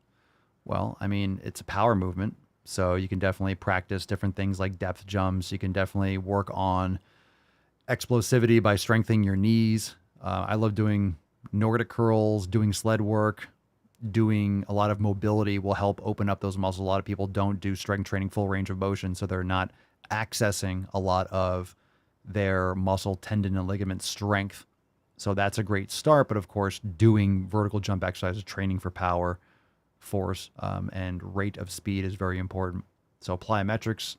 [SPEAKER 2] Well, I mean, it's a power movement. So you can definitely practice different things like depth jumps. You can definitely work on explosivity by strengthening your knees. I love doing Nordic curls, doing sled work, doing a lot of mobility will help open up those muscles. A lot of people don't do strength training full range of motion, so they're not accessing a lot of their muscle, tendon, and ligament strength. So that's a great start. But of course, doing vertical jump exercises, training for power, force, and rate of speed is very important. So plyometrics,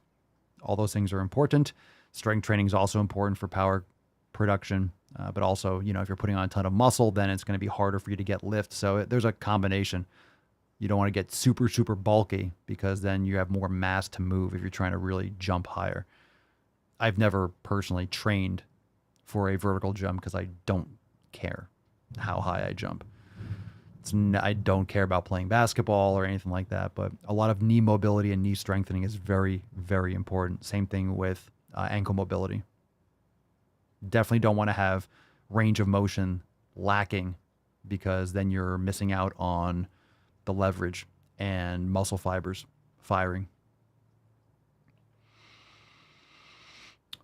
[SPEAKER 2] all those things are important. Strength training is also important for power production. But also, you know, if you're putting on a ton of muscle, then it's going to be harder for you to get lift. So there's a combination. You don't want to get super, super bulky because then you have more mass to move if you're trying to really jump higher. I've never personally trained for a vertical jump because I don't care how high I jump. I don't care about playing basketball or anything like that, but a lot of knee mobility and knee strengthening is very, very important. Same thing with ankle mobility. Definitely don't want to have range of motion lacking because then you're missing out on the leverage and muscle fibers firing.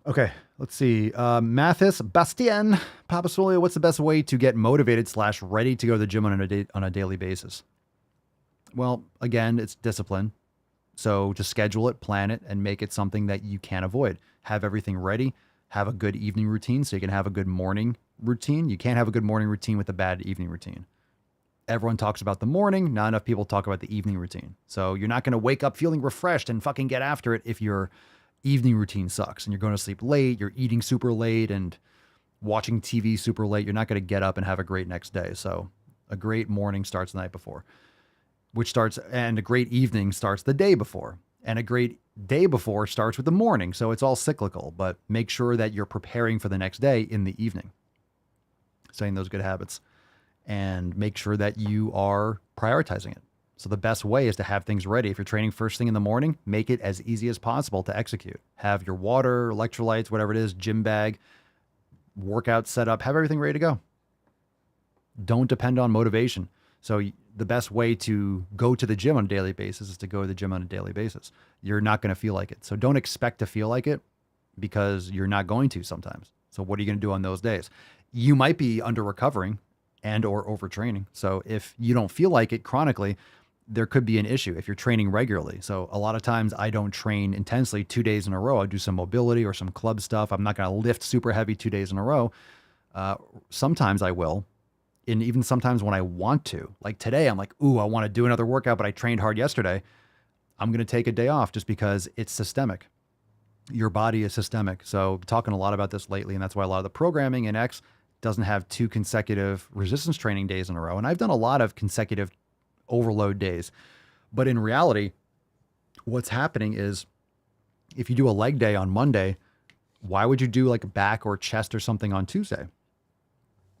[SPEAKER 2] Okay, let's see. Mathis Bastien, Papa Swole, what's the best way to get motivated / ready to go to the gym on a daily basis? Well, again, it's discipline. So just schedule it, plan it, and make it something that you can't avoid. Have everything ready. Have a good evening routine so you can have a good morning routine. You can't have a good morning routine with a bad evening routine. Everyone talks about the morning. Not enough people talk about the evening routine. So you're not going to wake up feeling refreshed and fucking get after it if your evening routine sucks and you're going to sleep late, you're eating super late and watching TV super late. You're not going to get up and have a great next day. So a great morning starts the night before, and a great evening starts the day before. And a great day before starts with the morning. So it's all cyclical, but make sure that you're preparing for the next day in the evening. Saying those good habits and make sure that you are prioritizing it. So the best way is to have things ready. If you're training first thing in the morning, make it as easy as possible to execute. Have your water, electrolytes, whatever it is, gym bag, workout set up, have everything ready to go. Don't depend on motivation. So the best way to go to the gym on a daily basis is to go to the gym on a daily basis. You're not going to feel like it. So don't expect to feel like it because you're not going to sometimes. So what are you going to do on those days? You might be under recovering and or overtraining. So if you don't feel like it chronically, there could be an issue if you're training regularly. So a lot of times I don't train intensely 2 days in a row. I do some mobility or some club stuff. I'm not going to lift super heavy 2 days in a row. Sometimes I will. And even sometimes when I want to, like today, I'm like, ooh, I want to do another workout, but I trained hard yesterday. I'm going to take a day off just because it's systemic. Your body is systemic. So talking a lot about this lately, and that's why a lot of the programming in X doesn't have 2 consecutive resistance training days in a row. And I've done a lot of consecutive overload days. But in reality, what's happening is if you do a leg day on Monday, why would you do like a back or chest or something on Tuesday?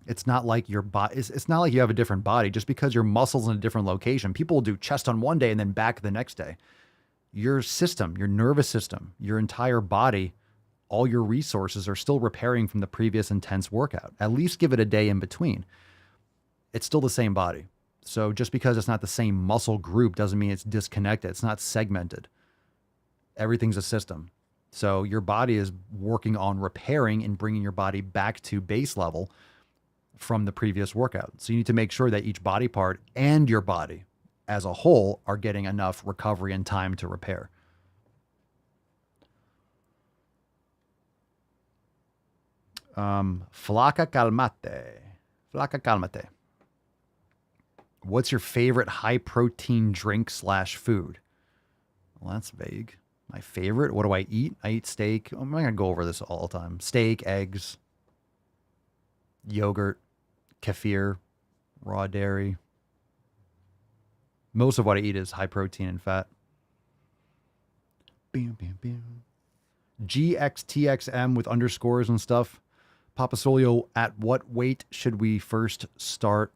[SPEAKER 2] It's not like your body, it's not like you have a different body just because your muscles in a different location. People will do chest on one day and then back the next day. Your system, your nervous system, your entire body, all your resources are still repairing from the previous intense workout. At least give it a day in between. It's still the same body. So just because it's not the same muscle group doesn't mean it's disconnected. It's not segmented. Everything's a system. So your body is working on repairing and bringing your body back to base level from the previous workout. So you need to make sure that each body part and your body as a whole are getting enough recovery and time to repair. Flaca calmate. What's your favorite high protein drink / food? Well, that's vague. My favorite? What do I eat? I eat steak. I'm not going to go over this all the time. Steak, eggs, yogurt, kefir, raw dairy. Most of what I eat is high protein and fat. GXTXM with underscores and stuff. Papa Solio, at what weight should we start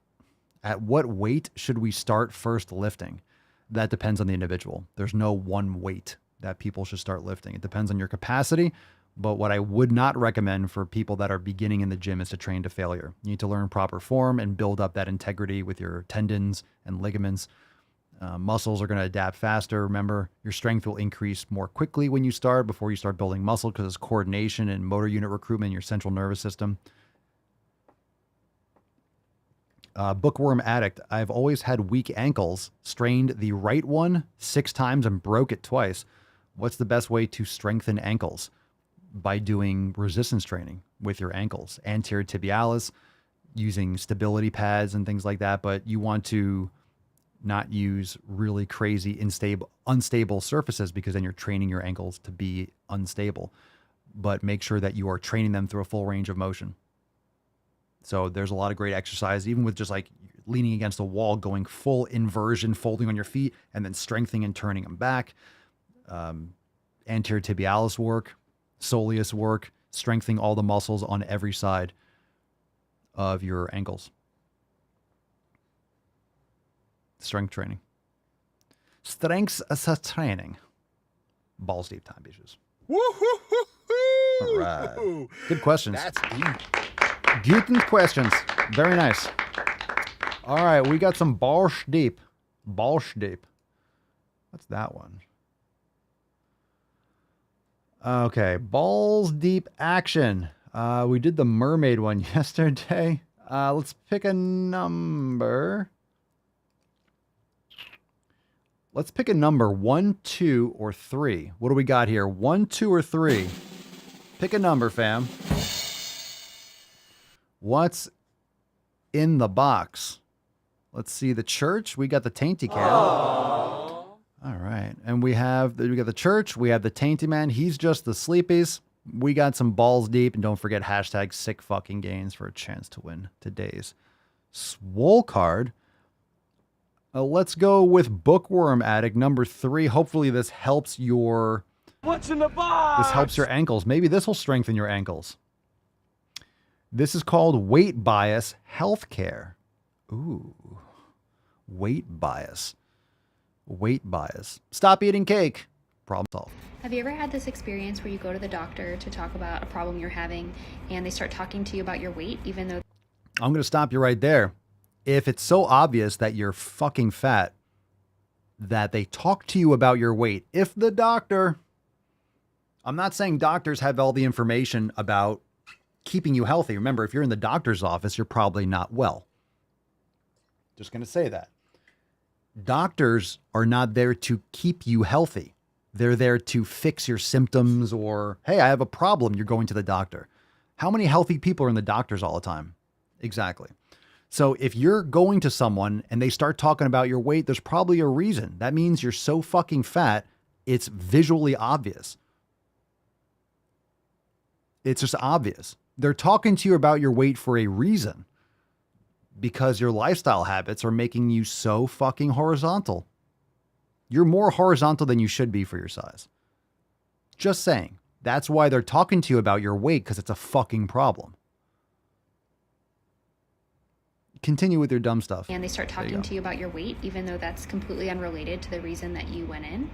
[SPEAKER 2] first lifting? that depends on the individual. There's no one weight that people should start lifting. It depends on your capacity. But what I would not recommend for people that are beginning in the gym is to train to failure. You need to learn proper form and build up that integrity with your tendons and ligaments. Muscles are going to adapt faster. Remember, your strength will increase more quickly when you start before you start building muscle because it's coordination and motor unit recruitment in your central nervous system. Bookworm addict. I've always had weak ankles, strained the right one 6 times and broke it twice. What's the best way to strengthen ankles? By doing resistance training with your ankles, anterior tibialis, using stability pads and things like that. But you want to not use really crazy, unstable surfaces because then you're training your ankles to be unstable. But make sure that you are training them through a full range of motion. So there's a lot of great exercise, even with just like leaning against a wall, going full inversion, folding on your feet, and then strengthening and turning them back. Anterior tibialis work, soleus work, strengthening all the muscles on every side of your ankles. Strength training. Strengths training. Balls deep time, bitches. All right. Good questions.
[SPEAKER 16] That's deep.
[SPEAKER 2] Good questions. Very nice. All right, we got some balls deep. Balls deep. What's that one? Okay, balls deep action. We did the mermaid one yesterday. Let's pick a number. Let's pick a number 1, 2, or 3. What do we got here? 1, 2, or 3? Pick a number, fam. What's in the box? Let's see the church. We got the tainty cat. All right. And we got the church. We have the tainty man. He's just the sleepies. We got some balls deep. And don't forget hashtag sick fucking gains for a chance to win today's swole card. Let's go with bookworm addict number 3. Hopefully this helps your...
[SPEAKER 16] What's in the box?
[SPEAKER 2] This helps your ankles. Maybe this will strengthen your ankles. This is called weight bias healthcare. Ooh, weight bias. Weight bias. Stop eating cake. Problem solved.
[SPEAKER 11] Have you ever had this experience where you go to the doctor to talk about a problem you're having and they start talking to you about your weight, even though...
[SPEAKER 2] I'm going to stop you right there. If it's so obvious that you're fucking fat that they talk to you about your weight, if the doctor... I'm not saying doctors have all the information about keeping you healthy. Remember, if you're in the doctor's office, you're probably not well. Just going to say that. Doctors are not there to keep you healthy. They're there to fix your symptoms or, hey, I have a problem. You're going to the doctor. How many healthy people are in the doctors all the time? Exactly. So if you're going to someone and they start talking about your weight, there's probably a reason. That means you're so fucking fat, it's visually obvious. It's just obvious. They're talking to you about your weight for a reason. Because your lifestyle habits are making you so fucking horizontal. You're more horizontal than you should be for your size. Just saying. That's why they're talking to you about your weight, because it's a fucking problem. Continue with your dumb stuff.
[SPEAKER 11] And they start talking to you about your weight, even though that's completely unrelated to the reason that you went in.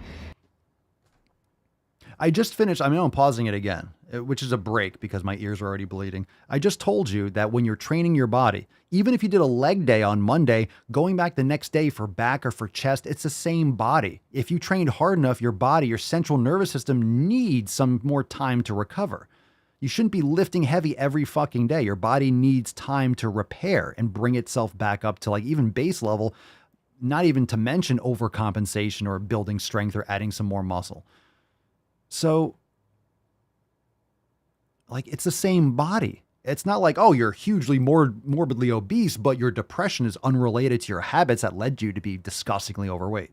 [SPEAKER 2] I just finished, I know I'm pausing it again, which is a break because my ears are already bleeding. I just told you that when you're training your body, even if you did a leg day on Monday, going back the next day for back or for chest, it's the same body. If you trained hard enough, your body, your central nervous system needs some more time to recover. You shouldn't be lifting heavy every fucking day. Your body needs time to repair and bring itself back up to like even base level, not even to mention overcompensation or building strength or adding some more muscle. So, like, it's the same body. It's not like, oh, you're hugely morbidly obese, but your depression is unrelated to your habits that led you to be disgustingly overweight.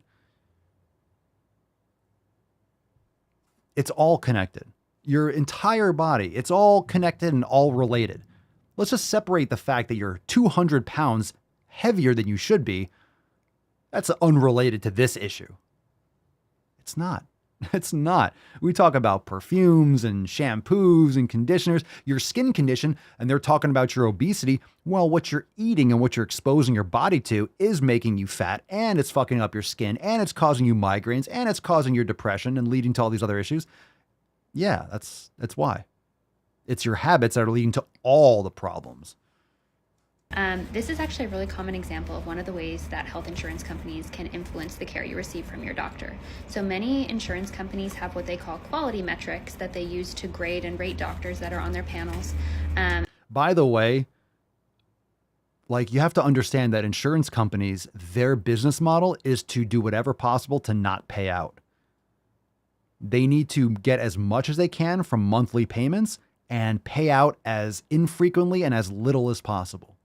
[SPEAKER 2] It's all connected. Your entire body, it's all connected and all related. Let's just separate the fact that you're 200 pounds heavier than you should be. That's unrelated to this issue. It's not. It's not. We talk about perfumes and shampoos and conditioners, your skin condition, and they're talking about your obesity. Well, what you're eating and what you're exposing your body to is making you fat, and it's fucking up your skin, and it's causing you migraines, and it's causing your depression and leading to all these other issues. Yeah, that's why. It's your habits that are leading to all the problems.
[SPEAKER 11] This is actually a really common example of one of the ways that health insurance companies can influence the care you receive from your doctor. So many insurance companies have what they call quality metrics that they use to grade and rate doctors that are on their panels.
[SPEAKER 2] By the way, like, you have to understand that insurance companies, their business model is to do whatever possible to not pay out. They need to get as much as they can from monthly payments and pay out as infrequently and as little as possible.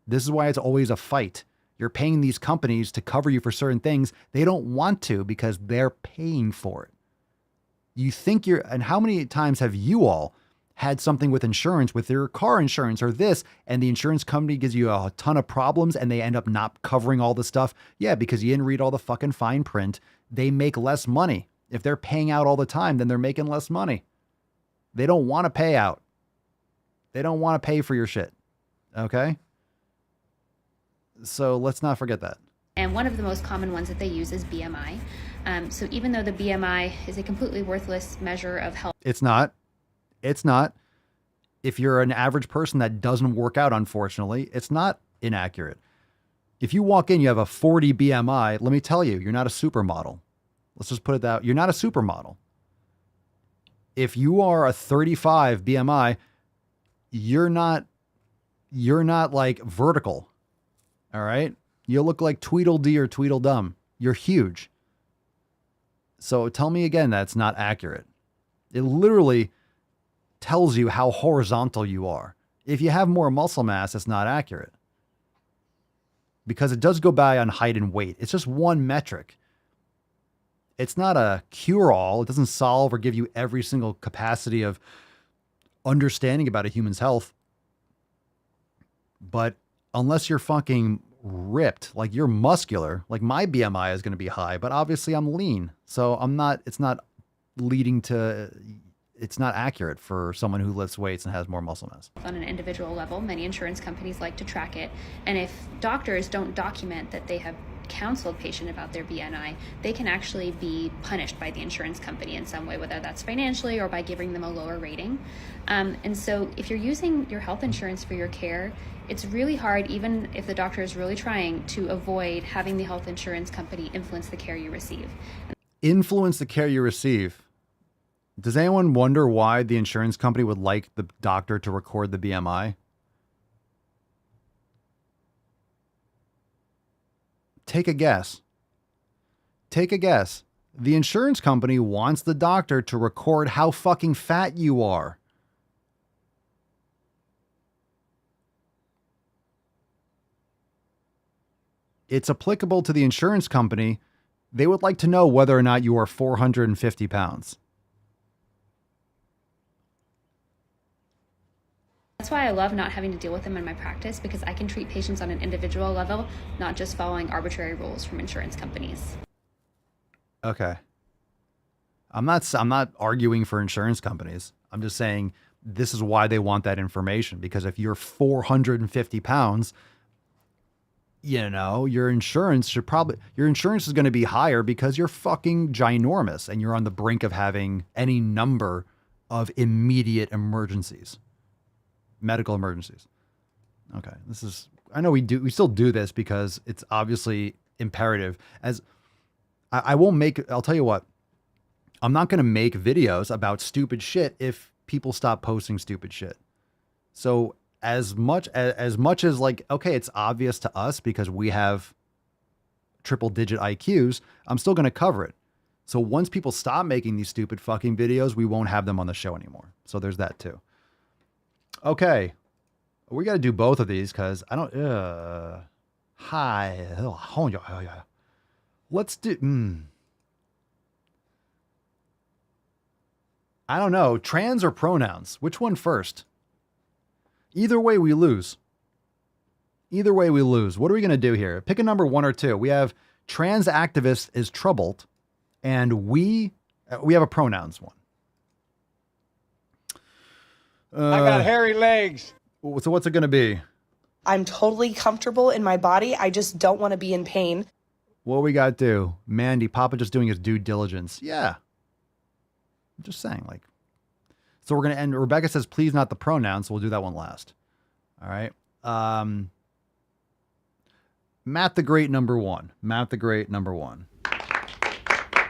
[SPEAKER 2] This is why it's always a fight. You're paying these companies to cover you for certain things. They don't want to because they're paying for it. You think and how many times have you all had something with insurance, with your car insurance or this, and the insurance company gives you a ton of problems and they end up not covering all the stuff? Yeah, because you didn't read all the fucking fine print. They make less money. If they're paying out all the time, then they're making less money. They don't want to pay out. They don't want to pay for your shit. Okay? So let's not forget that.
[SPEAKER 11] And one of the most common ones that they use is BMI. So even though the BMI is a completely worthless measure of health.
[SPEAKER 2] It's not. It's not. If you're an average person that doesn't work out, unfortunately, it's not inaccurate. If you walk in, you have a 40 BMI, let me tell you, you're not a supermodel. Let's just put it that, you're not a supermodel. If you are a 35 BMI, you're not like vertical. All right. You look like Tweedledee or Tweedledum. You're huge. So tell me again that's not accurate. It literally tells you how horizontal you are. If you have more muscle mass, it's not accurate. Because it does go by on height and weight. It's just one metric. It's not a cure-all. It doesn't solve or give you every single capacity of understanding about a human's health. But unless you're fucking ripped, like you're muscular, like my BMI is going to be high, but obviously I'm lean. So it's not accurate for someone who lifts weights and has more muscle mass.
[SPEAKER 11] On an individual level, many insurance companies like to track it. And if doctors don't document that they have counseled patient about their BMI, they can actually be punished by the insurance company in some way, whether that's financially or by giving them a lower rating. And so if you're using your health insurance for your care, it's really hard, even if the doctor is really trying, to avoid having the health insurance company influence the care you receive.
[SPEAKER 2] Influence the care you receive. Does anyone wonder why the insurance company would like the doctor to record the BMI? Take a guess. Take a guess. The insurance company wants the doctor to record how fucking fat you are. It's applicable to the insurance company. They would like to know whether or not you are 450 pounds.
[SPEAKER 11] That's why I love not having to deal with them in my practice, because I can treat patients on an individual level, not just following arbitrary rules from insurance companies.
[SPEAKER 2] Okay. I'm not arguing for insurance companies. I'm just saying this is why they want that information, because if you're 450 pounds, your insurance is going to be higher because you're fucking ginormous and you're on the brink of having any number of immediate emergencies. Medical emergencies. Okay. I know we still do this because it's obviously imperative. I'll tell you what, I'm not going to make videos about stupid shit if people stop posting stupid shit. So as much as like, okay, it's obvious to us because we have triple digit IQs, I'm still going to cover it. So once people stop making these stupid fucking videos, we won't have them on the show anymore. So there's that too. Okay. We got to do both of these because I don't, let's do, I don't know, trans or pronouns? Which one first? Either way, we lose. Either way, we lose. What are we going to do here? Pick a number 1 or 2. We have trans activist is troubled and we We have a pronouns one.
[SPEAKER 13] I got hairy legs.
[SPEAKER 2] So what's it going to be?
[SPEAKER 16] I'm totally comfortable in my body. I just don't want to be in pain.
[SPEAKER 2] What we got to do? Mandy, Papa just doing his due diligence. Yeah. I'm just saying, like. So we're going to end. Rebecca says, please not the pronouns. So we'll do that one last. All right. Matt the Great, number one. Matt the Great, number one.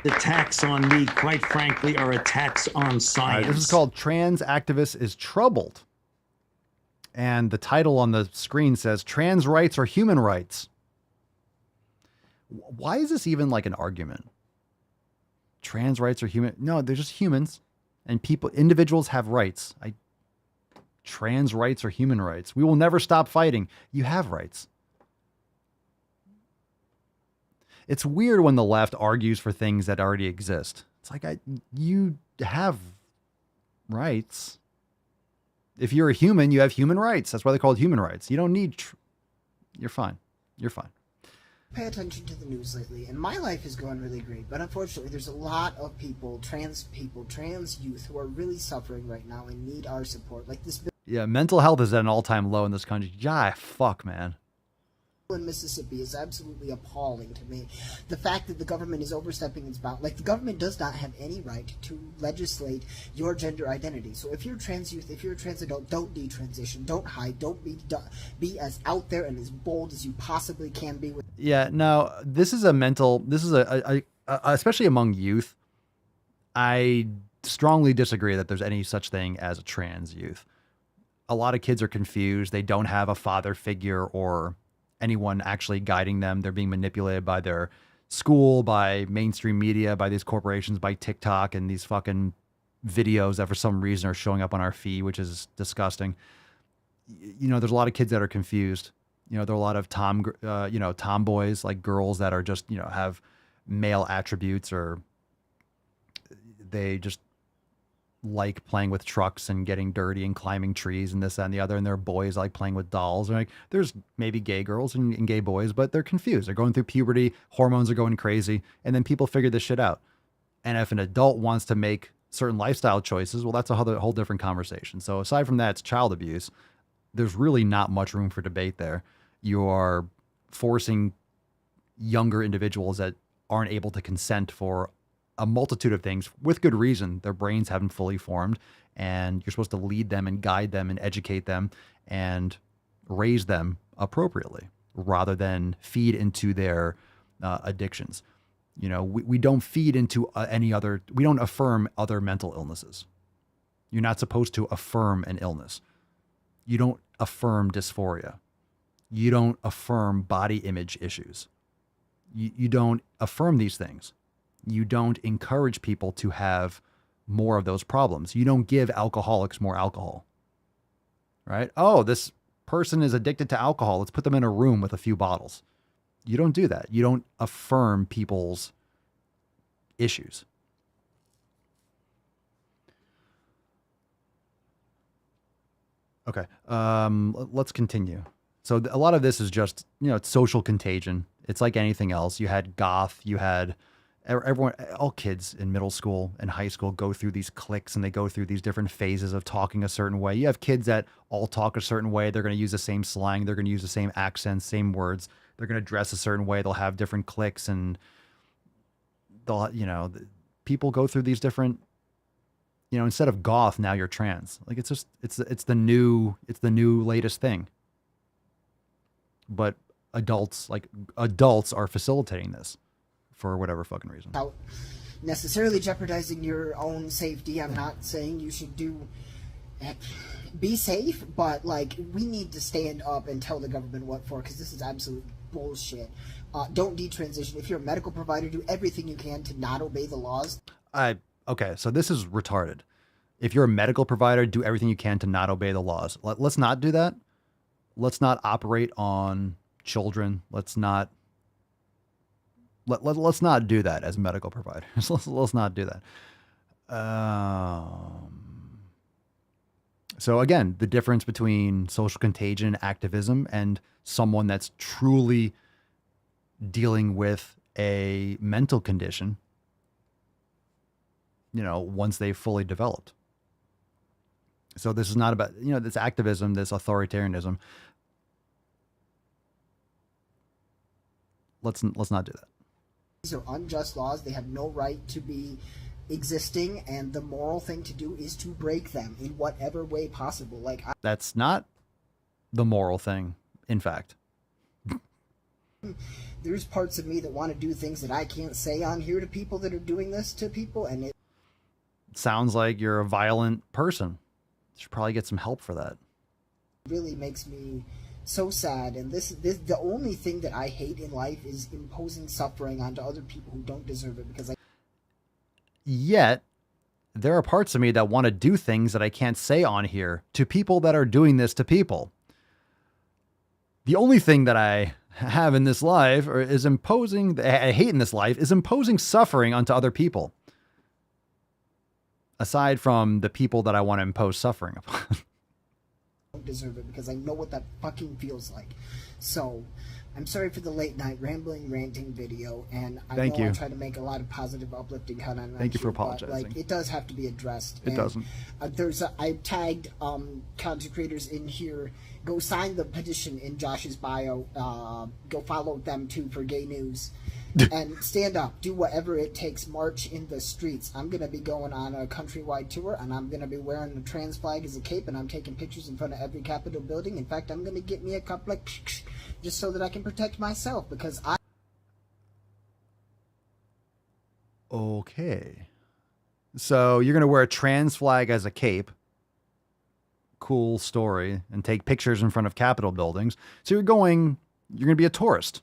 [SPEAKER 17] Attacks on me, quite frankly, are attacks on science.
[SPEAKER 2] All right, this is called Trans Activist is Troubled. And the title on the screen says, Trans Rights are Human Rights. Why is this even like an argument? Trans rights are human. No, they're just humans. And individuals have rights. Trans rights are human rights. We will never stop fighting. You have rights. It's weird when the left argues for things that already exist. It's like, you have rights. If you're a human, you have human rights. That's why they're called human rights. You don't need, you're fine. You're fine.
[SPEAKER 18] Pay attention to the news lately, and my life is going really great, but unfortunately there's a lot of people, trans youth, who are really suffering right now and need our support. Like this bill
[SPEAKER 2] Yeah, mental health is at an all-time low in this country. Yeah, fuck, man.
[SPEAKER 18] in Mississippi is absolutely appalling to me. The fact that the government is overstepping its bounds, like the government does not have any right to legislate your gender identity. So if you're trans youth, if you're a trans adult, don't detransition, don't hide, don't be as out there and as bold as you possibly can be.
[SPEAKER 2] Yeah, no, this is especially among youth, I strongly disagree that there's any such thing as a trans youth. A lot of kids are confused. They don't have a father figure or anyone actually guiding them. They're being manipulated by their school, by mainstream media, by these corporations, by TikTok, and these fucking videos that for some reason are showing up on our feed, which is disgusting. You know, there's a lot of kids that are confused. You know, there are a lot of tomboys, like girls that are just, have male attributes, or they just like playing with trucks and getting dirty and climbing trees and this, that, and the other. And there are boys like playing with dolls. And like, there's maybe gay girls and gay boys, but they're confused. They're going through puberty. Hormones are going crazy. And then people figure this shit out. And if an adult wants to make certain lifestyle choices, well, that's a whole different conversation. So aside from that, it's child abuse. There's really not much room for debate there. You are forcing younger individuals that aren't able to consent for a multitude of things with good reason. Their brains haven't fully formed, and you're supposed to lead them and guide them and educate them and raise them appropriately rather than feed into their addictions. You know, we don't feed into we don't affirm other mental illnesses. You're not supposed to affirm an illness. You don't affirm dysphoria. You don't affirm body image issues. You don't affirm these things. You don't encourage people to have more of those problems. You don't give alcoholics more alcohol, right? Oh, this person is addicted to alcohol. Let's put them in a room with a few bottles. You don't do that. You don't affirm people's issues. Okay. Let's continue. So a lot of this is just, it's social contagion. It's like anything else. You had goth, you had everyone, all kids in middle school and high school go through these cliques, and they go through these different phases of talking a certain way. You have kids that all talk a certain way. They're going to use the same slang. They're going to use the same accents, same words. They're going to dress a certain way. They'll have different cliques, and they'll, people go through these different, instead of goth, now you're trans. Like, it's just, it's the new latest thing. But adults are facilitating this for whatever fucking reason.
[SPEAKER 18] Without necessarily jeopardizing your own safety, I'm not saying you should be safe, but like, we need to stand up and tell the government what for, because this is absolute bullshit. Don't detransition. If you're a medical provider, do everything you can to not obey the laws.
[SPEAKER 2] Okay, so this is retarded. If you're a medical provider, do everything you can to not obey the laws. Let's not do that. Let's not operate on children. Let's not do that as medical providers. let's not do that. So again, the difference between social contagion, activism, and someone that's truly dealing with a mental condition once they've fully developed. So this is not about, this activism, this authoritarianism. Let's not do that.
[SPEAKER 18] These are unjust laws. They have no right to be existing, and the moral thing to do is to break them in whatever way possible.
[SPEAKER 2] That's not the moral thing, in fact.
[SPEAKER 18] There's parts of me that want to do things that I can't say on here to people that are doing this to people, and it
[SPEAKER 2] sounds like you're a violent person. You should probably get some help for that.
[SPEAKER 18] really makes me so sad. And this the only thing that I hate in life is imposing suffering onto other people who don't deserve it, because
[SPEAKER 2] Yet, there are parts of me that want to do things that I can't say on here to people that are doing this to people. The only thing that I have in this life, or is imposing, I hate in this life, is imposing suffering onto other people. Aside from the people that I want to impose suffering upon.
[SPEAKER 18] don't deserve it, because I know what that fucking feels like. So, I'm sorry for the late night rambling, ranting video, and I
[SPEAKER 2] Thank
[SPEAKER 18] know
[SPEAKER 2] you.
[SPEAKER 18] I try to make a lot of positive, uplifting content.
[SPEAKER 2] Thank you for
[SPEAKER 18] here, but,
[SPEAKER 2] apologizing.
[SPEAKER 18] it does have to be addressed.
[SPEAKER 2] It doesn't.
[SPEAKER 18] I tagged content creators in here. Go sign the petition in Josh's bio. Go follow them too for gay news. And stand up. Do whatever it takes. March in the streets. I'm going to be going on a countrywide tour, and I'm going to be wearing the trans flag as a cape, and I'm taking pictures in front of every Capitol building. In fact, I'm going to get me a couple of just so that I can protect myself, because I...
[SPEAKER 2] Okay. So you're going to wear a trans flag as a cape. Cool story. And take pictures in front of Capitol buildings. So you're going to be a tourist.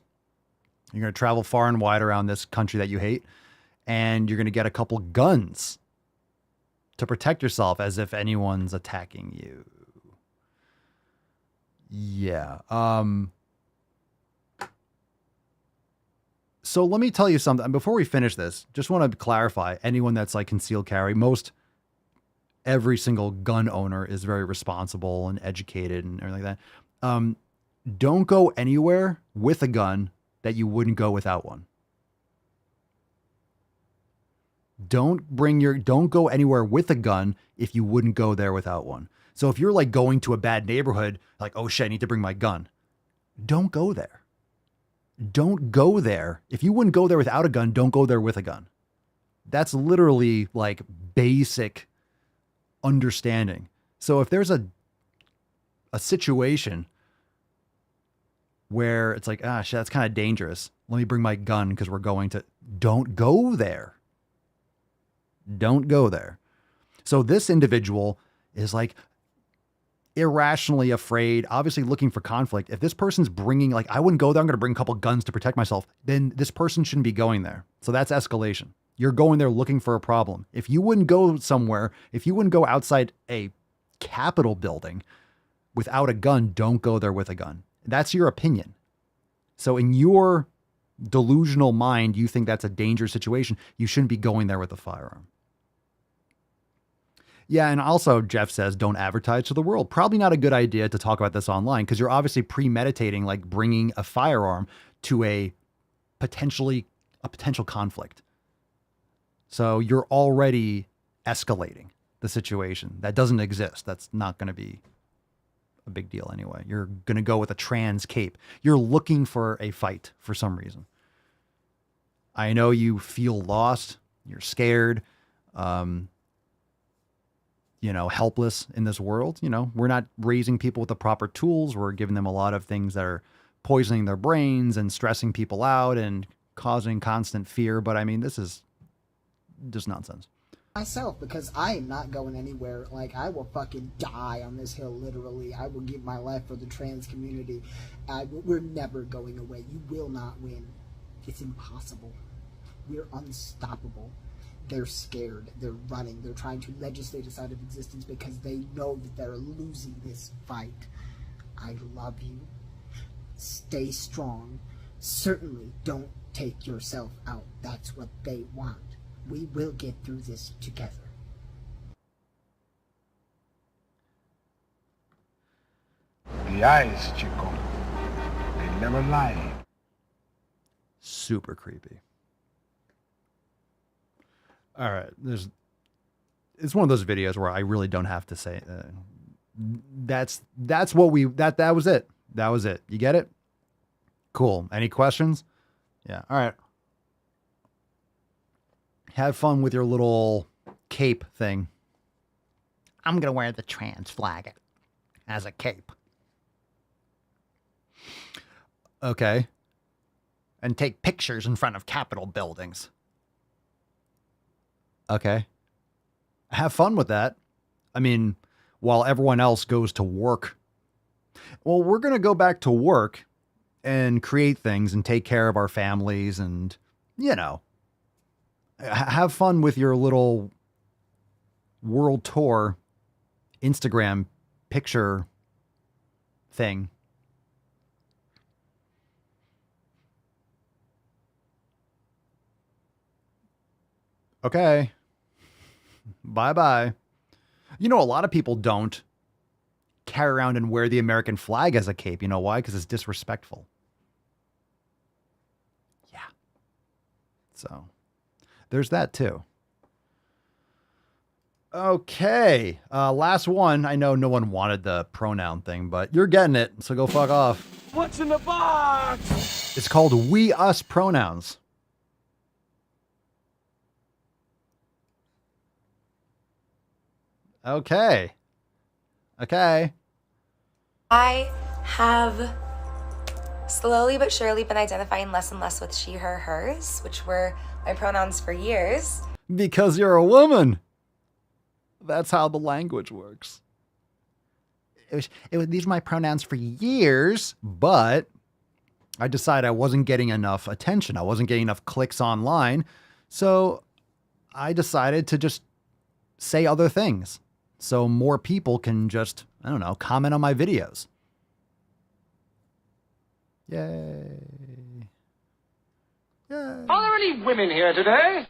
[SPEAKER 2] You're going to travel far and wide around this country that you hate. And you're going to get a couple guns to protect yourself as if anyone's attacking you. Yeah. So let me tell you something. Before we finish this, just want to clarify, anyone that's like concealed carry, every single gun owner is very responsible and educated and everything like that. Don't go anywhere with a gun that you wouldn't go without one. Don't go anywhere with a gun if you wouldn't go there without one. So if you're like going to a bad neighborhood, like, oh shit, I need to bring my gun. Don't go there. Don't go there. If you wouldn't go there without a gun, don't go there with a gun. That's literally like basic understanding. So if there's a situation where it's like, shit, that's kind of dangerous. Let me bring my gun because we're going to... Don't go there. Don't go there. So this individual is like irrationally afraid, obviously looking for conflict. If this person's bringing, like, I wouldn't go there, I'm going to bring a couple guns to protect myself, then this person shouldn't be going there. So that's escalation. You're going there looking for a problem. If you wouldn't go somewhere, if you wouldn't go outside a Capitol building without a gun, don't go there with a gun. That's your opinion. So in your delusional mind, you think that's a dangerous situation. You shouldn't be going there with a firearm. Yeah, and also Jeff says, don't advertise to the world. Probably not a good idea to talk about this online, because you're obviously premeditating, like bringing a firearm to a potential conflict. So you're already escalating the situation. That doesn't exist. That's not going to be a big deal anyway. You're going to go with a trans cape. You're looking for a fight for some reason. I know you feel lost. You're scared. Helpless in this world. We're not raising people with the proper tools. We're giving them a lot of things that are poisoning their brains and stressing people out and causing constant fear. But I mean, this is just nonsense.
[SPEAKER 18] Myself, because I am not going anywhere. Like, I will fucking die on this hill, literally. I will give my life for the trans community. We're never going away. You will not win. It's impossible. We're unstoppable. They're scared. They're running. They're trying to legislate us out of existence because they know that they're losing this fight. I love you. Stay strong. Certainly don't take yourself out. That's what they want. We will get through this together.
[SPEAKER 12] The eyes, Chico. They never lie.
[SPEAKER 2] Super creepy. All right. There's it's one of those videos where I really don't have to say that's what that was it. That was it. You get it? Cool. Any questions? Yeah. All right. Have fun with your little cape thing. I'm going to wear the trans flag as a cape. Okay. And take pictures in front of Capitol buildings. Okay. Have fun with that. I mean, while everyone else goes to work. Well, we're going to go back to work and create things and take care of our families and, you know, have fun with your little world tour Instagram picture thing. Okay. Bye-bye. You know, a lot of people don't carry around and wear the American flag as a cape. You know why? Because it's disrespectful. Yeah. So there's that too. Okay. Last one. I know no one wanted the pronoun thing, but you're getting it. So go fuck off.
[SPEAKER 13] What's in the box?
[SPEAKER 2] It's called we, us pronouns. Okay. Okay.
[SPEAKER 19] I have slowly but surely been identifying less and less with she, her, hers, which were my pronouns for years.
[SPEAKER 2] Because you're a woman. That's how the language works. These are my pronouns for years, but I decided I wasn't getting enough attention. I wasn't getting enough clicks online. So I decided to just say other things. So more people can just, I don't know, comment on my videos. Yay. Yay.
[SPEAKER 13] Are there any women here today?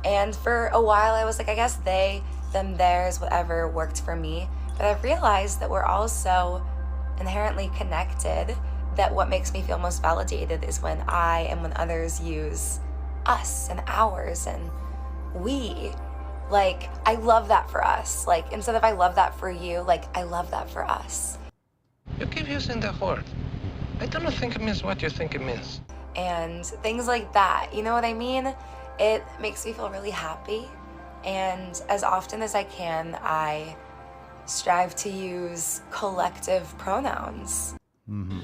[SPEAKER 19] And for a while I was like, I guess they, them, theirs, whatever worked for me. But I've realized that we're all so inherently connected that what makes me feel most validated is when I and when others use us and ours and we. Like, I love that for us. Like, instead of I love that for you, like, I love that for us.
[SPEAKER 20] You keep using the word. I don't think it means what you think it means.
[SPEAKER 19] And things like that, you know what I mean? It makes me feel really happy. And as often as I can, I strive to use collective pronouns.
[SPEAKER 20] Mm-hmm.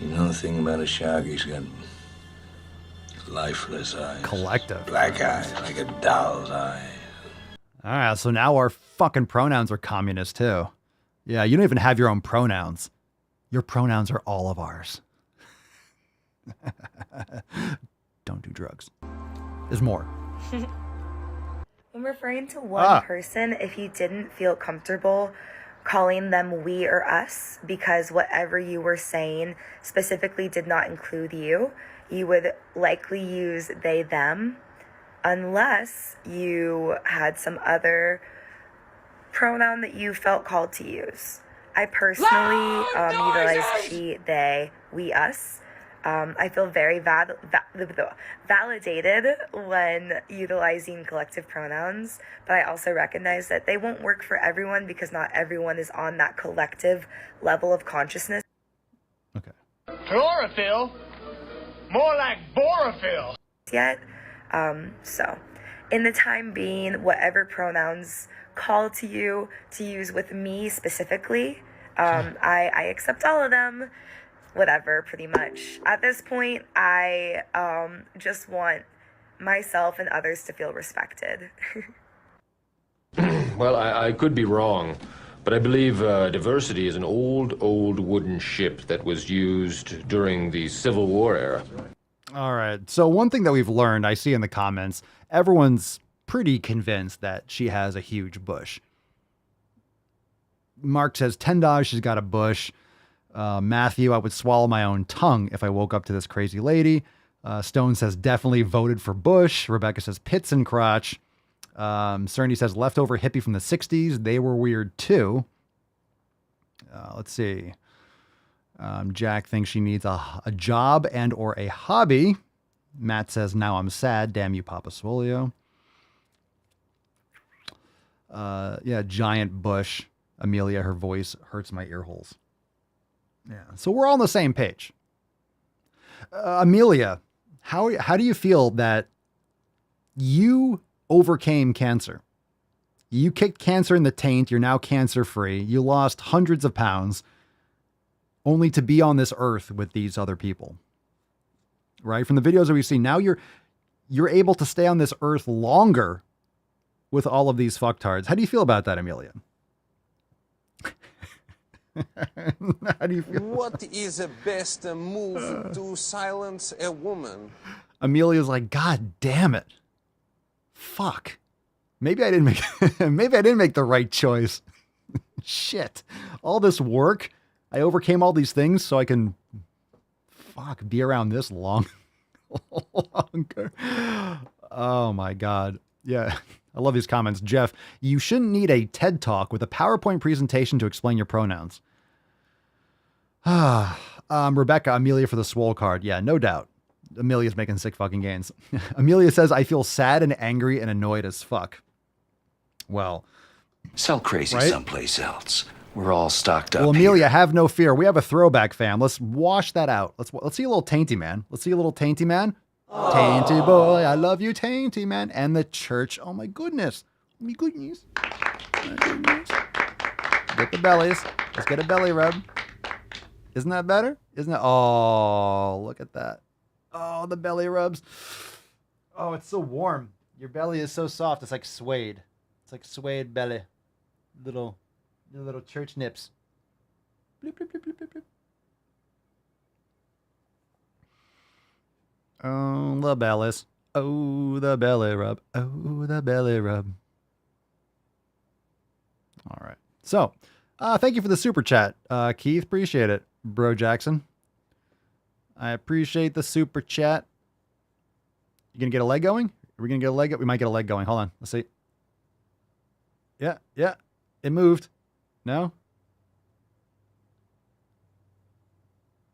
[SPEAKER 20] You know the thing about a shark, he's got lifeless eyes.
[SPEAKER 2] Collective.
[SPEAKER 20] Black eyes, like a doll's eye.
[SPEAKER 2] All right, so now our fucking pronouns are communist too. Yeah, you don't even have your own pronouns. Your pronouns are all of ours. Don't do drugs. There's more.
[SPEAKER 19] When referring to one person, if you didn't feel comfortable calling them we or us because whatever you were saying specifically did not include you, you would likely use they, them, unless you had some other pronoun that you felt called to use. I personally utilize she, they, we, us. I feel very validated when utilizing collective pronouns, but I also recognize that they won't work for everyone because not everyone is on that collective level of consciousness.
[SPEAKER 2] Okay.
[SPEAKER 13] Chlorophyll? More like borophyll.
[SPEAKER 19] Yet. So, in the time being, whatever pronouns call to you to use with me specifically, I accept all of them. Whatever, pretty much. At this point, I just want myself and others to feel respected.
[SPEAKER 21] Well, I could be wrong, but I believe diversity is an old wooden ship that was used during the Civil War era.
[SPEAKER 2] All right. So one thing that we've learned, I see in the comments, everyone's pretty convinced that she has a huge bush. Mark says $10, she's got a bush. Matthew, I would swallow my own tongue if I woke up to this crazy lady. Stone says definitely voted for Bush. Rebecca says pits and crotch. Cerny says leftover hippie from the 60s. They were weird too. Let's see. Jack thinks she needs a job and or a hobby. Matt says, now I'm sad. Damn you, Papa Swolio. Yeah, giant bush. Amelia, her voice hurts my ear holes. Yeah, so we're all on the same page. Amelia, how do you feel that you overcame cancer? You kicked cancer in the taint. You're now cancer-free. You lost hundreds of pounds only to be on this earth with these other people. Right? From the videos that we've seen, now you're able to stay on this earth longer with all of these fucktards. How do you feel about that, Amelia? How do you feel?
[SPEAKER 1] What is the best move to silence a woman?
[SPEAKER 2] Amelia's like, God damn it. Fuck. Maybe I didn't make the right choice. Shit. All this work. I overcame all these things so I can be around this longer. Oh my God. Yeah. I love these comments. Jeff, you shouldn't need a TED Talk with a PowerPoint presentation to explain your pronouns. Rebecca, Amelia for the swole card. Yeah, no doubt. Amelia's making sick fucking gains. Amelia says, I feel sad and angry and annoyed as fuck. Well,
[SPEAKER 22] sell crazy
[SPEAKER 2] right?
[SPEAKER 22] someplace else. We're all stocked up.
[SPEAKER 2] Well, Amelia, have no fear. We have a throwback, fam. Let's wash that out. Let's see a little tainty man. Let's see a little tainty man. Aww. Tainty boy, I love you, tainty man. And the church. Oh my goodness. My goodness. My goodness. Get the bellies. Let's get a belly rub. Isn't that better? Isn't it? Oh, look at that. Oh, the belly rubs. Oh, it's so warm. Your belly is so soft. It's like suede. It's like suede belly. Little church nips. Bloop, bloop, bloop, bloop, bloop, bloop. Oh, the bellies. Oh, the belly rub. Oh, the belly rub. All right. So, thank you for the super chat, Keith. Appreciate it, Bro Jackson. I appreciate the super chat. You gonna get a leg going? Are we gonna get a leg? We might get a leg going. Hold on. Let's see. Yeah. It moved. No?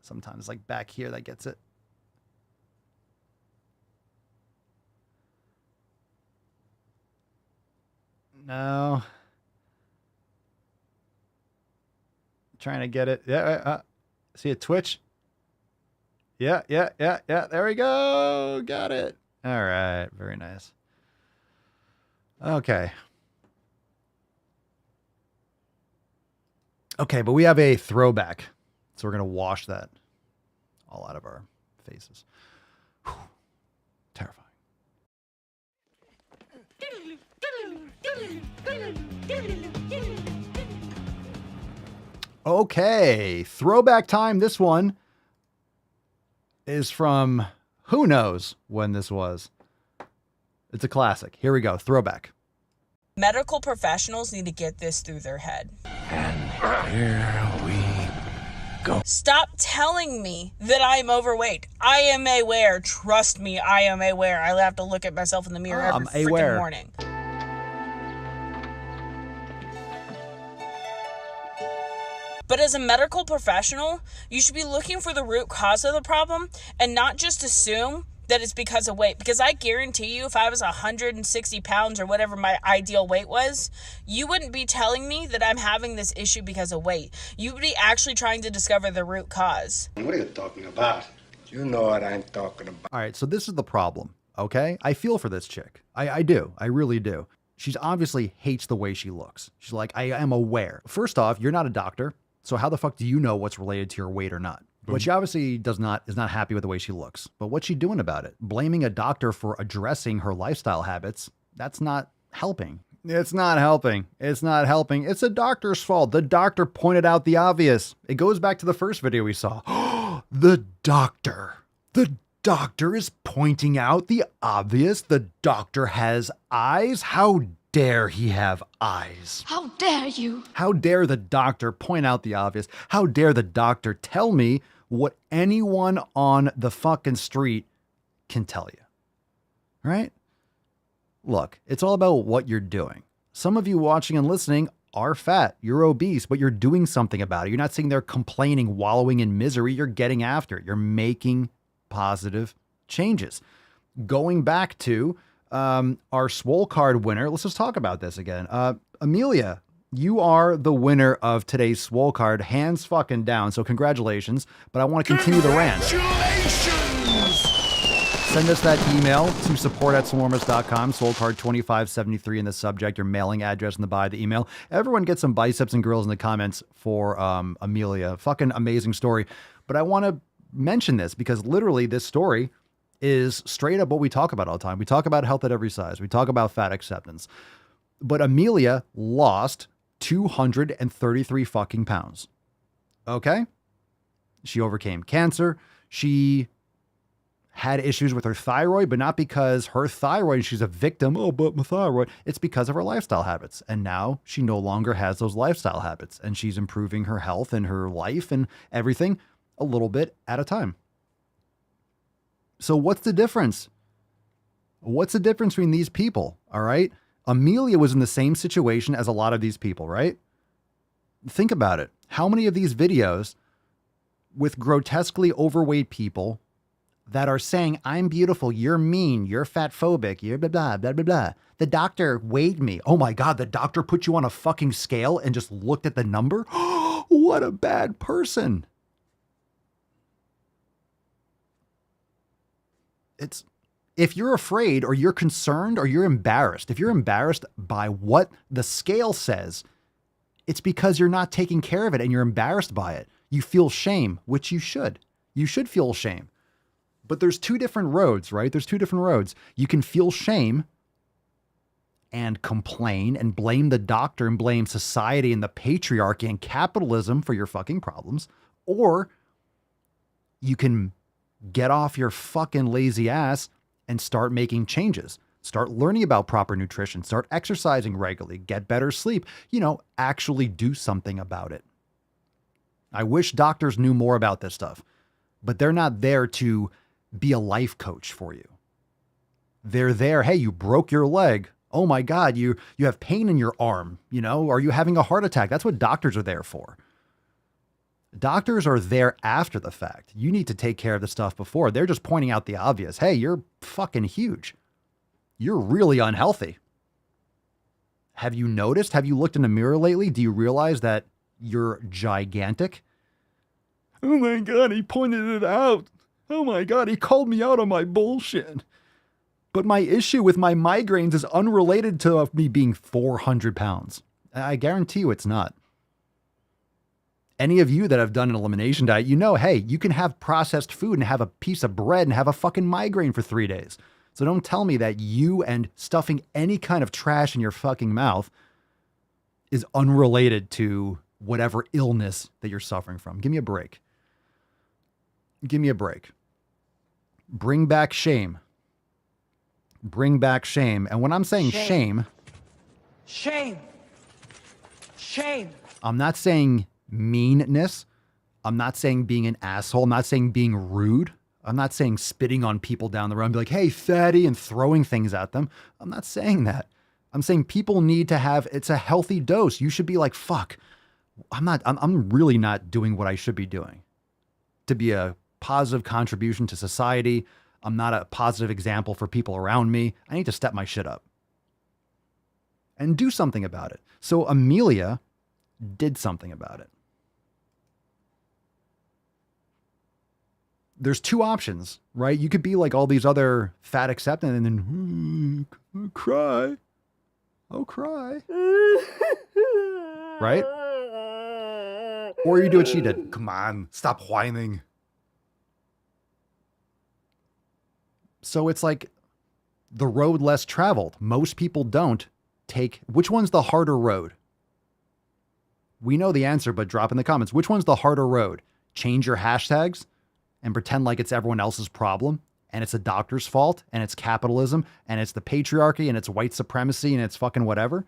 [SPEAKER 2] Sometimes like back here that gets it. No. Trying to get it. Yeah. See a twitch? Yeah. There we go. Got it. All right. Very nice. Okay. Okay, but we have a throwback. So we're going to wash that all out of our faces. Whew. Terrifying. Okay, throwback time. This one is from who knows when this was. It's a classic. Here we go. Throwback.
[SPEAKER 23] Medical professionals need to get this through their head.
[SPEAKER 22] And here we go.
[SPEAKER 23] Stop telling me that I'm overweight. I am aware. Trust me, I am aware. I have to look at myself in the mirror every freaking morning. But as a medical professional, you should be looking for the root cause of the problem and not just assume that it's because of weight. Because I guarantee you, if I was 160 pounds or whatever my ideal weight was, you wouldn't be telling me that I'm having this issue because of weight. You would be actually trying to discover the root cause.
[SPEAKER 22] What are you talking about? You know what I'm talking about.
[SPEAKER 2] All right, so this is the problem, okay? I feel for this chick. I do. I really do. She's obviously hates the way she looks. She's like, I am aware. First off, you're not a doctor, so how the fuck do you know what's related to your weight or not? But she obviously is not happy with the way she looks. But what's she doing about it? Blaming a doctor for addressing her lifestyle habits, that's not helping. It's not helping. It's not helping. It's a doctor's fault. The doctor pointed out the obvious. It goes back to the first video we saw. The doctor is pointing out the obvious. The doctor has eyes. How dare he have eyes?
[SPEAKER 24] How dare you?
[SPEAKER 2] How dare the doctor point out the obvious? How dare the doctor tell me what anyone on the fucking street can tell you? Right? Look, it's all about what you're doing. Some of you watching and listening are fat. You're obese, but you're doing something about it. You're not sitting there complaining, wallowing in misery. You're getting after it. You're making positive changes. Going back to Our Swole card winner. Let's just talk about this again. Amelia, you are the winner of today's Swole card, hands fucking down. So congratulations. But I want to continue the rant. Send us that email to support@swolenormous.com, Swole card 2573 in the subject, your mailing address in the body of the email. Everyone get some biceps and grills in the comments for Amelia. Fucking amazing story. But I want to mention this because literally this story is straight up what we talk about all the time. We talk about health at every size. We talk about fat acceptance. But Amelia lost 233 fucking pounds. Okay? She overcame cancer. She had issues with her thyroid, but not because her thyroid, she's a victim. Oh, but my thyroid. It's because of her lifestyle habits. And now she no longer has those lifestyle habits. And she's improving her health and her life and everything a little bit at a time. So what's the difference? What's the difference between these people? All right. Amelia was in the same situation as a lot of these people, right? Think about it. How many of these videos with grotesquely overweight people that are saying, I'm beautiful, you're mean, you're fat phobic, you're blah, blah, blah, blah, blah. The doctor weighed me. Oh my God, the doctor put you on a fucking scale and just looked at the number? What a bad person. It's, if you're afraid or you're concerned or you're embarrassed, if you're embarrassed by what the scale says, it's because you're not taking care of it and you're embarrassed by it. You feel shame, which you should. You should feel shame. But there's two different roads, right? There's two different roads. You can feel shame and complain and blame the doctor and blame society and the patriarchy and capitalism for your fucking problems. Or you can get off your fucking lazy ass and start making changes. Start learning about proper nutrition. Start exercising regularly. Get better sleep. You know, actually do something about it. I wish doctors knew more about this stuff, but they're not there to be a life coach for you. They're there. Hey, you broke your leg. Oh my God, you have pain in your arm. You know, are you having a heart attack? That's what doctors are there for. Doctors are there after the fact. You need to take care of the stuff before. They're just pointing out the obvious. Hey, you're fucking huge. You're really unhealthy. Have you noticed? Have you looked in the mirror lately? Do you realize that you're gigantic? Oh my God, he pointed it out. Oh my God, he called me out on my bullshit. But my issue with my migraines is unrelated to me being 400 pounds. I guarantee you it's not. Any of you that have done an elimination diet, you know, hey, you can have processed food and have a piece of bread and have a fucking migraine for 3 days. So don't tell me that you and stuffing any kind of trash in your fucking mouth is unrelated to whatever illness that you're suffering from. Give me a break. Give me a break. Bring back shame. Bring back shame. And when I'm saying shame, I'm not saying meanness. I'm not saying being an asshole. I'm not saying being rude. I'm not saying spitting on people down the road and be like, hey, fatty, and throwing things at them. I'm not saying that. I'm saying people need to have, it's a healthy dose. You should be like, fuck, I'm really not doing what I should be doing to be a positive contribution to society. I'm not a positive example for people around me. I need to step my shit up and do something about it. So Amelia did something about it. There's two options, right? You could be like all these other fat acceptance and then cry. Oh, cry. Right? Or you do what she did. Come on, stop whining. So it's like the road less traveled. Most people don't take, which one's the harder road? We know the answer, but drop in the comments. Which one's the harder road? Change your hashtags and pretend like it's everyone else's problem and it's a doctor's fault and it's capitalism and it's the patriarchy and it's white supremacy and it's fucking whatever.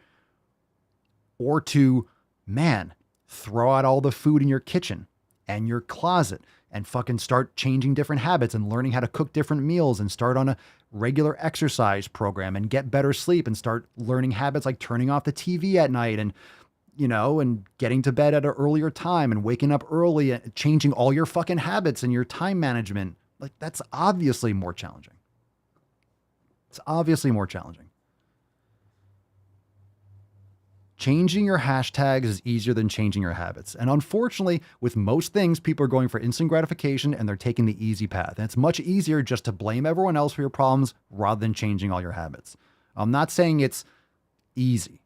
[SPEAKER 2] Or to, man, throw out all the food in your kitchen and your closet and fucking start changing different habits and learning how to cook different meals and start on a regular exercise program and get better sleep and start learning habits like turning off the TV at night and, you know, and getting to bed at an earlier time and waking up early and changing all your fucking habits and your time management. Like, that's obviously more challenging. It's obviously more challenging. Changing your hashtags is easier than changing your habits. And unfortunately, with most things, people are going for instant gratification and they're taking the easy path. And it's much easier just to blame everyone else for your problems rather than changing all your habits. I'm not saying it's easy,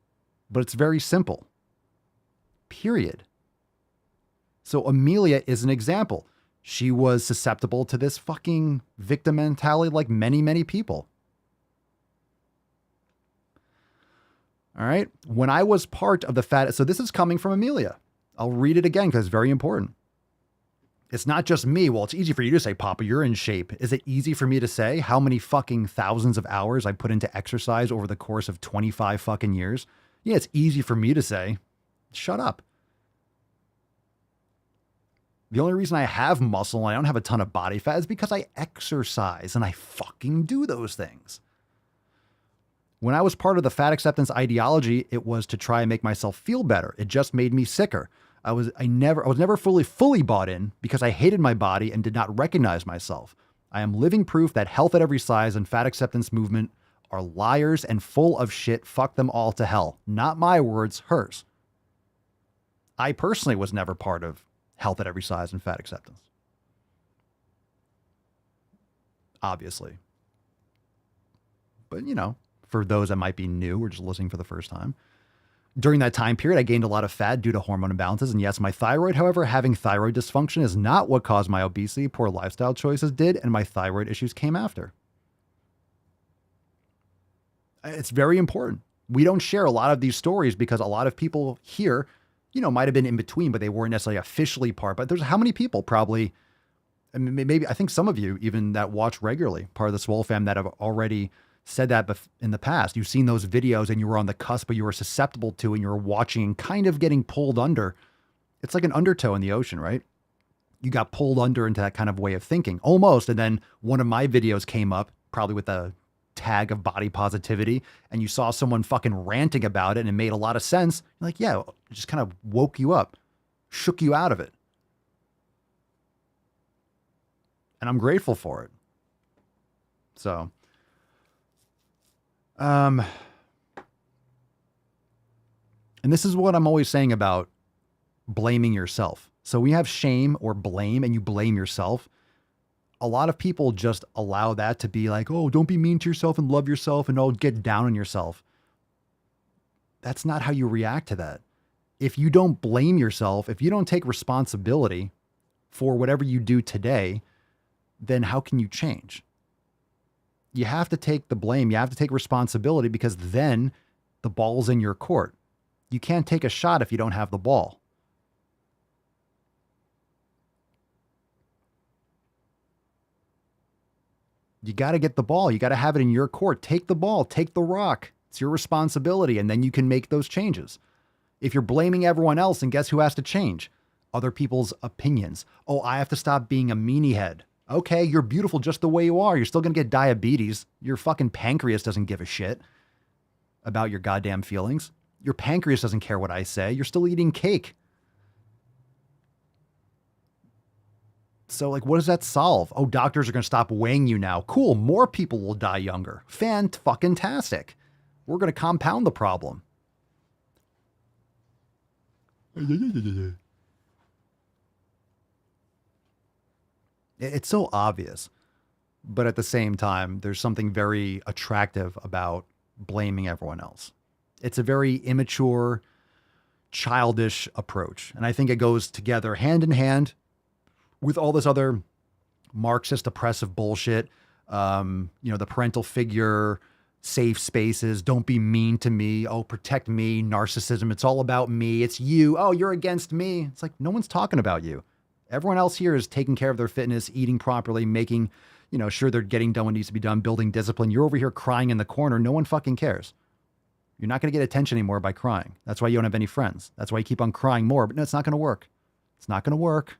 [SPEAKER 2] but it's very simple. Period. So Amelia is an example. She was susceptible to this fucking victim mentality like many, many people. All right. When I was part of the fat, so this is coming from Amelia. I'll read it again because it's very important. It's not just me. Well, it's easy for you to say, Papa, you're in shape. Is it easy for me to say how many fucking thousands of hours I put into exercise over the course of 25 fucking years? Yeah, it's easy for me to say, shut up. The only reason I have muscle and I don't have a ton of body fat is because I exercise and I fucking do those things. When I was part of the fat acceptance ideology, it was to try and make myself feel better. It just made me sicker. I was never fully bought in because I hated my body and did not recognize myself. I am living proof that health at every size and fat acceptance movement are liars and full of shit. Fuck them all to hell. Not my words, hers. I personally was never part of health at every size and fat acceptance. Obviously. But, you know, for those that might be new or just listening for the first time. During that time period, I gained a lot of fat due to hormone imbalances. And yes, my thyroid, however, having thyroid dysfunction is not what caused my obesity. Poor lifestyle choices did, and my thyroid issues came after. It's very important. We don't share a lot of these stories because a lot of people here, you know, might have been in between, but they weren't necessarily officially part. But there's how many people probably, I mean, maybe, I think some of you even that watch regularly, part of the Swole fam, that have already said that in the past. You've seen those videos and you were on the cusp, but you were susceptible to, and you were watching and kind of getting pulled under. It's like an undertow in the ocean, right? You got pulled under into that kind of way of thinking, almost. And then one of my videos came up, probably with a tag of body positivity, and you saw someone fucking ranting about it and it made a lot of sense. You're like, yeah, it just kind of woke you up, shook you out of it. And I'm grateful for it. So, and this is what I'm always saying about blaming yourself. So we have shame or blame and you blame yourself. A lot of people just allow that to be like, oh, don't be mean to yourself and love yourself and get down on yourself. That's not how you react to that. If you don't blame yourself, if you don't take responsibility for whatever you do today, then how can you change? You have to take the blame. You have to take responsibility because then the ball's in your court. You can't take a shot if you don't have the ball. You got to get the ball. You got to have it in your court. Take the ball, take the rock. It's your responsibility. And then you can make those changes. If you're blaming everyone else, and guess who has to change? Other people's opinions. Oh, I have to stop being a meanie head. Okay, you're beautiful just the way you are. You're still going to get diabetes. Your fucking pancreas doesn't give a shit about your goddamn feelings. Your pancreas doesn't care what I say. You're still eating cake. So, like, what does that solve? Oh, doctors are going to stop weighing you now. Cool. More people will die younger. Fan-fucking-tastic. We're going to compound the problem. It's so obvious. But at the same time, there's something very attractive about blaming everyone else. It's a very immature, childish approach. And I think it goes together hand in hand with all this other Marxist oppressive bullshit. The parental figure, safe spaces, don't be mean to me. Oh, protect me, narcissism. It's all about me. It's you. Oh, you're against me. It's like, no one's talking about you. Everyone else here is taking care of their fitness, eating properly, making, sure they're getting done what needs to be done, building discipline. You're over here crying in the corner. No one fucking cares. You're not going to get attention anymore by crying. That's why you don't have any friends. That's why you keep on crying more. But no, it's not going to work. It's not going to work.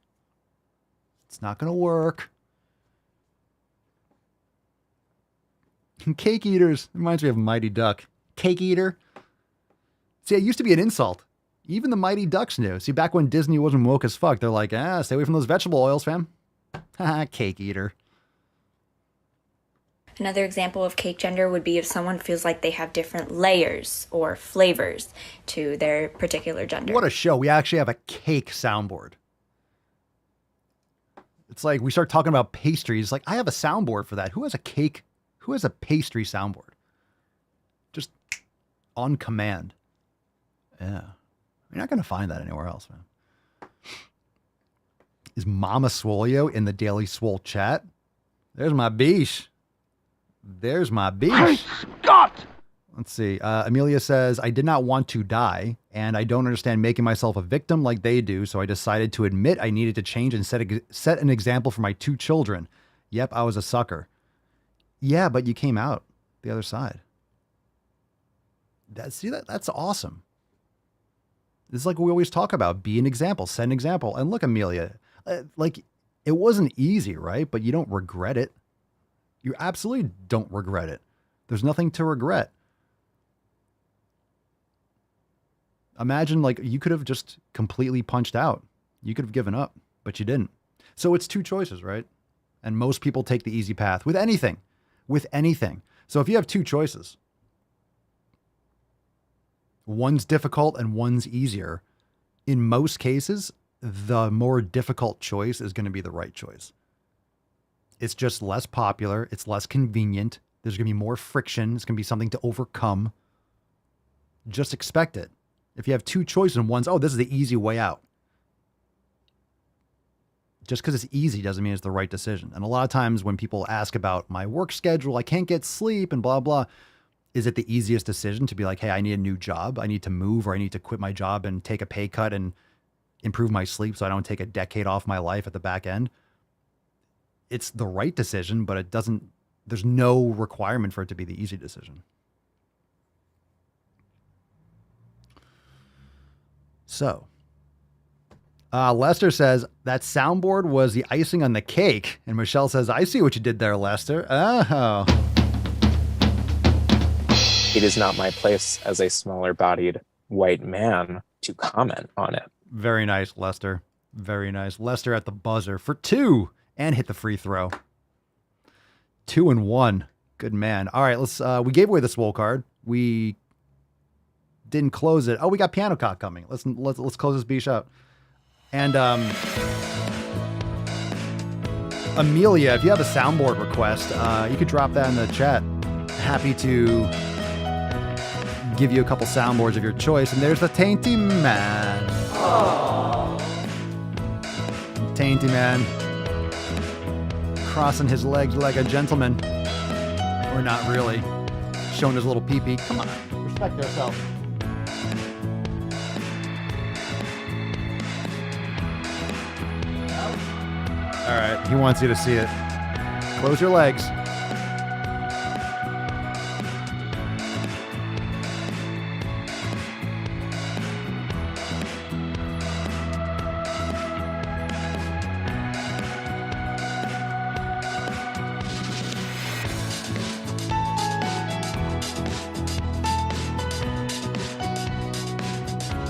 [SPEAKER 2] It's not going to work. Cake eaters. Reminds me of Mighty Duck. Cake eater. See, it used to be an insult. Even the Mighty Ducks knew. See, back when Disney wasn't woke as fuck, they're like, stay away from those vegetable oils, fam. Haha, cake eater.
[SPEAKER 19] Another example of cake gender would be if someone feels like they have different layers or flavors to their particular gender.
[SPEAKER 2] What a show. We actually have a cake soundboard. It's like we start talking about pastries. Like, I have a soundboard for that. Who has a cake? Who has a pastry soundboard? Just on command. Yeah. You're not going to find that anywhere else, man. Is Mama Swolio in the Daily Swole chat? There's my beesh. There's my beesh.
[SPEAKER 13] Scott!
[SPEAKER 2] Let's see. Amelia says, I did not want to die, and I don't understand making myself a victim like they do, so I decided to admit I needed to change and set an example for my 2 children. Yep, I was a sucker. Yeah, but you came out the other side. That's awesome. This is like what we always talk about. Be an example. Set an example. And look, Amelia, like, it wasn't easy, right? But you don't regret it. You absolutely don't regret it. There's nothing to regret. Imagine, like, you could have just completely punched out. You could have given up, but you didn't. So it's 2 choices, right? And most people take the easy path with anything. With anything. So if you have 2 choices, one's difficult and one's easier, in most cases, the more difficult choice is going to be the right choice. It's just less popular. It's less convenient. There's going to be more friction. It's going to be something to overcome. Just expect it. If you have 2 choices and one's, oh, this is the easy way out. Just because it's easy doesn't mean it's the right decision. And a lot of times when people ask about my work schedule, I can't get sleep and blah, blah. Is it the easiest decision to be like, hey, I need a new job. I need to move, or I need to quit my job and take a pay cut and improve my sleep so I don't take a decade off my life at the back end? It's the right decision, but there's no requirement for it to be the easy decision. So, Lester says, that soundboard was the icing on the cake. And Michelle says, I see what you did there, Lester. Oh.
[SPEAKER 10] It is not my place as a smaller-bodied white man to comment on it.
[SPEAKER 2] Very nice, Lester. Very nice. Lester at the buzzer for 2 and hit the free throw. 2 and 1. Good man. All right, we gave away the swole card. We didn't close it. Oh, we got Piano Cock coming. Let's close this beach out. And Amelia, if you have a soundboard request, you could drop that in the chat. Happy to give you a couple soundboards of your choice. And there's the Tainty Man. Aww. Tainty Man. Crossing his legs like a gentleman. Or not really. Showing his little pee-pee. Come on. Respect yourself. All right. He wants you to see it. Close your legs.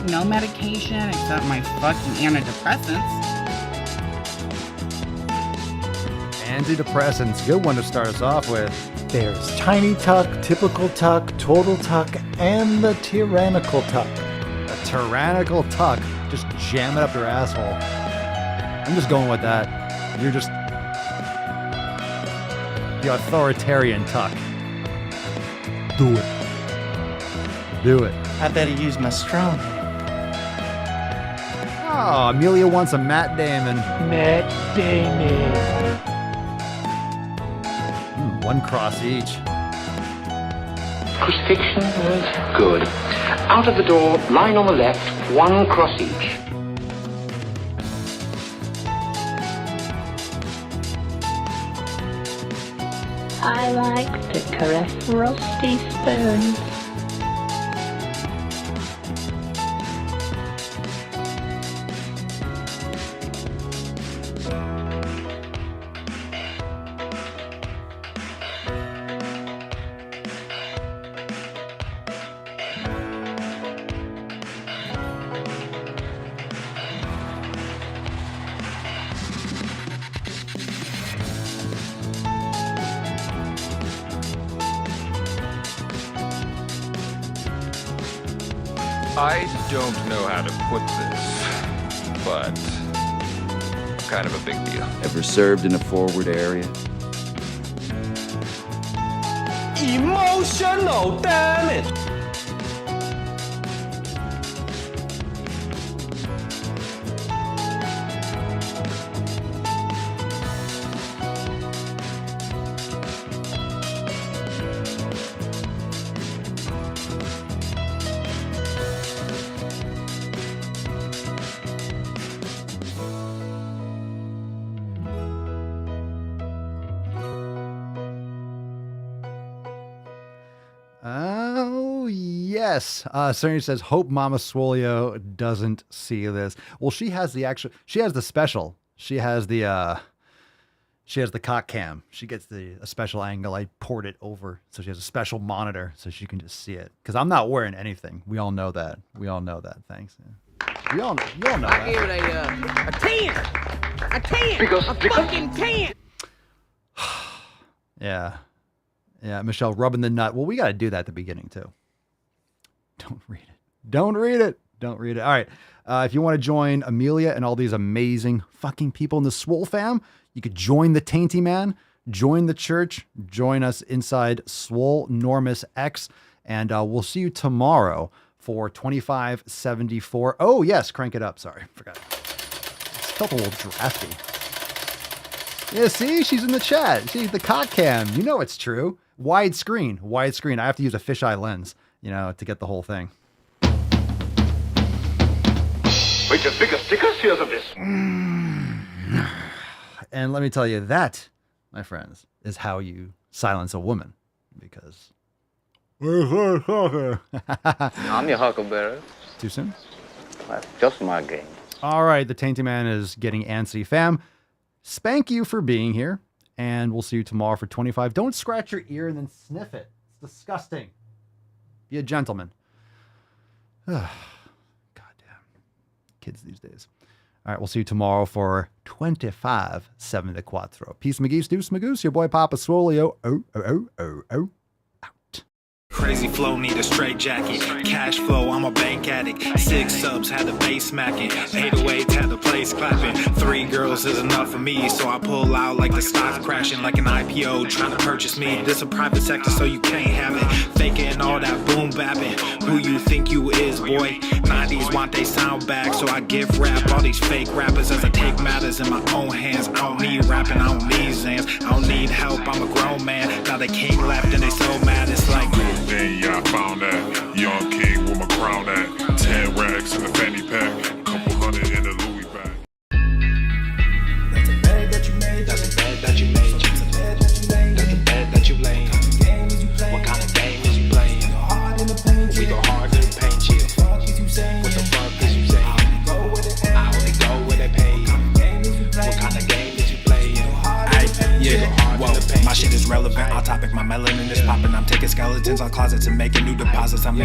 [SPEAKER 3] No medication except my fucking antidepressants.
[SPEAKER 2] Antidepressants, good one to start us off with.
[SPEAKER 6] There's tiny tuck, typical tuck, total tuck, and the tyrannical tuck.
[SPEAKER 2] A tyrannical tuck, just jam it up your asshole. I'm just going with that. You're just the authoritarian tuck. Do it. Do it.
[SPEAKER 6] I better use my strong.
[SPEAKER 2] Oh, Amelia wants a Matt Damon.
[SPEAKER 6] Matt Damon.
[SPEAKER 2] 1 cross each.
[SPEAKER 13] Crucifixion was good. Out of the door, line on the left, 1 cross each.
[SPEAKER 7] I like to caress rusty spoons.
[SPEAKER 5] I don't know how to put this, but kind of a big deal.
[SPEAKER 9] Ever served in a forward area?
[SPEAKER 14] Emotional damage.
[SPEAKER 2] Oh, yes. Serena says, hope Mama Swolio doesn't see this. Well, she has the special. She has the cock cam. She gets a special angle. I poured it over. So she has a special monitor so she can just see it. Because I'm not wearing anything. We all know that. Thanks. Yeah. You all know that.
[SPEAKER 14] I gave it a 10. A fucking 10.
[SPEAKER 2] Yeah. Yeah, Michelle rubbing the nut. Well, we got to do that at the beginning, too. Don't read it. All right. If you want to join Amelia and all these amazing fucking people in the Swole fam, you could join the Tainty Man, join the church, join us inside Swole Normus X, and we'll see you tomorrow for 2574. Oh, yes, crank it up. Sorry, forgot. It felt a little drafty. Yeah, see? She's in the chat. She's the cock cam. You know it's true. Widescreen. I have to use a fisheye lens, to get the whole thing.
[SPEAKER 13] Wait, your bigger stickers? Here's of this.
[SPEAKER 2] And let me tell you, that, my friends, is how you silence a woman. Because...
[SPEAKER 24] I'm your huckleberry.
[SPEAKER 2] Too soon?
[SPEAKER 24] That's just my game.
[SPEAKER 2] All right, the Tainty Man is getting antsy. Fam, spank you for being here. And we'll see you tomorrow for 25. Don't scratch your ear and then sniff it. It's disgusting. Be a gentleman. Goddamn. Kids these days. All right, we'll see you tomorrow for 2574. Peace, McGee's, Deuce, Magoose, your boy Papa Swolio. Oh.
[SPEAKER 25] Crazy flow, need a straight jacket. Cash flow, I'm a bank addict. 6 subs, had the bass smacking. 808s, had the place clapping. 3 girls is enough for me, so I pull out like the stock's crashing. Like an IPO trying to purchase me. This a private sector, so you can't have it. Faking all that boom bapping. Who you think you is, boy? 90s want they sound back, so I give rap all these fake rappers as I take matters in my own hands. I don't need rapping, I don't need Zans. I don't need help, I'm a grown man. Now they can't left and they so mad, it's like...
[SPEAKER 26] Then yeah, I found that young king with my crown at 10 racks in the fanny pack, couple hundred in the Louis bag.
[SPEAKER 25] That's a bed that you made. That's a bed that you made. That's a bed that you made. That's a bed that you laid. What kind of game is you playing? We go hard in the paint, chill. What the fuck is you saying? I only go where they pay. What kind of game is you playing? Yeah, whoa, my shit is relevant. On topic, my melanin is popping. I'm taking skeletons on closets and making new deposits. I'm in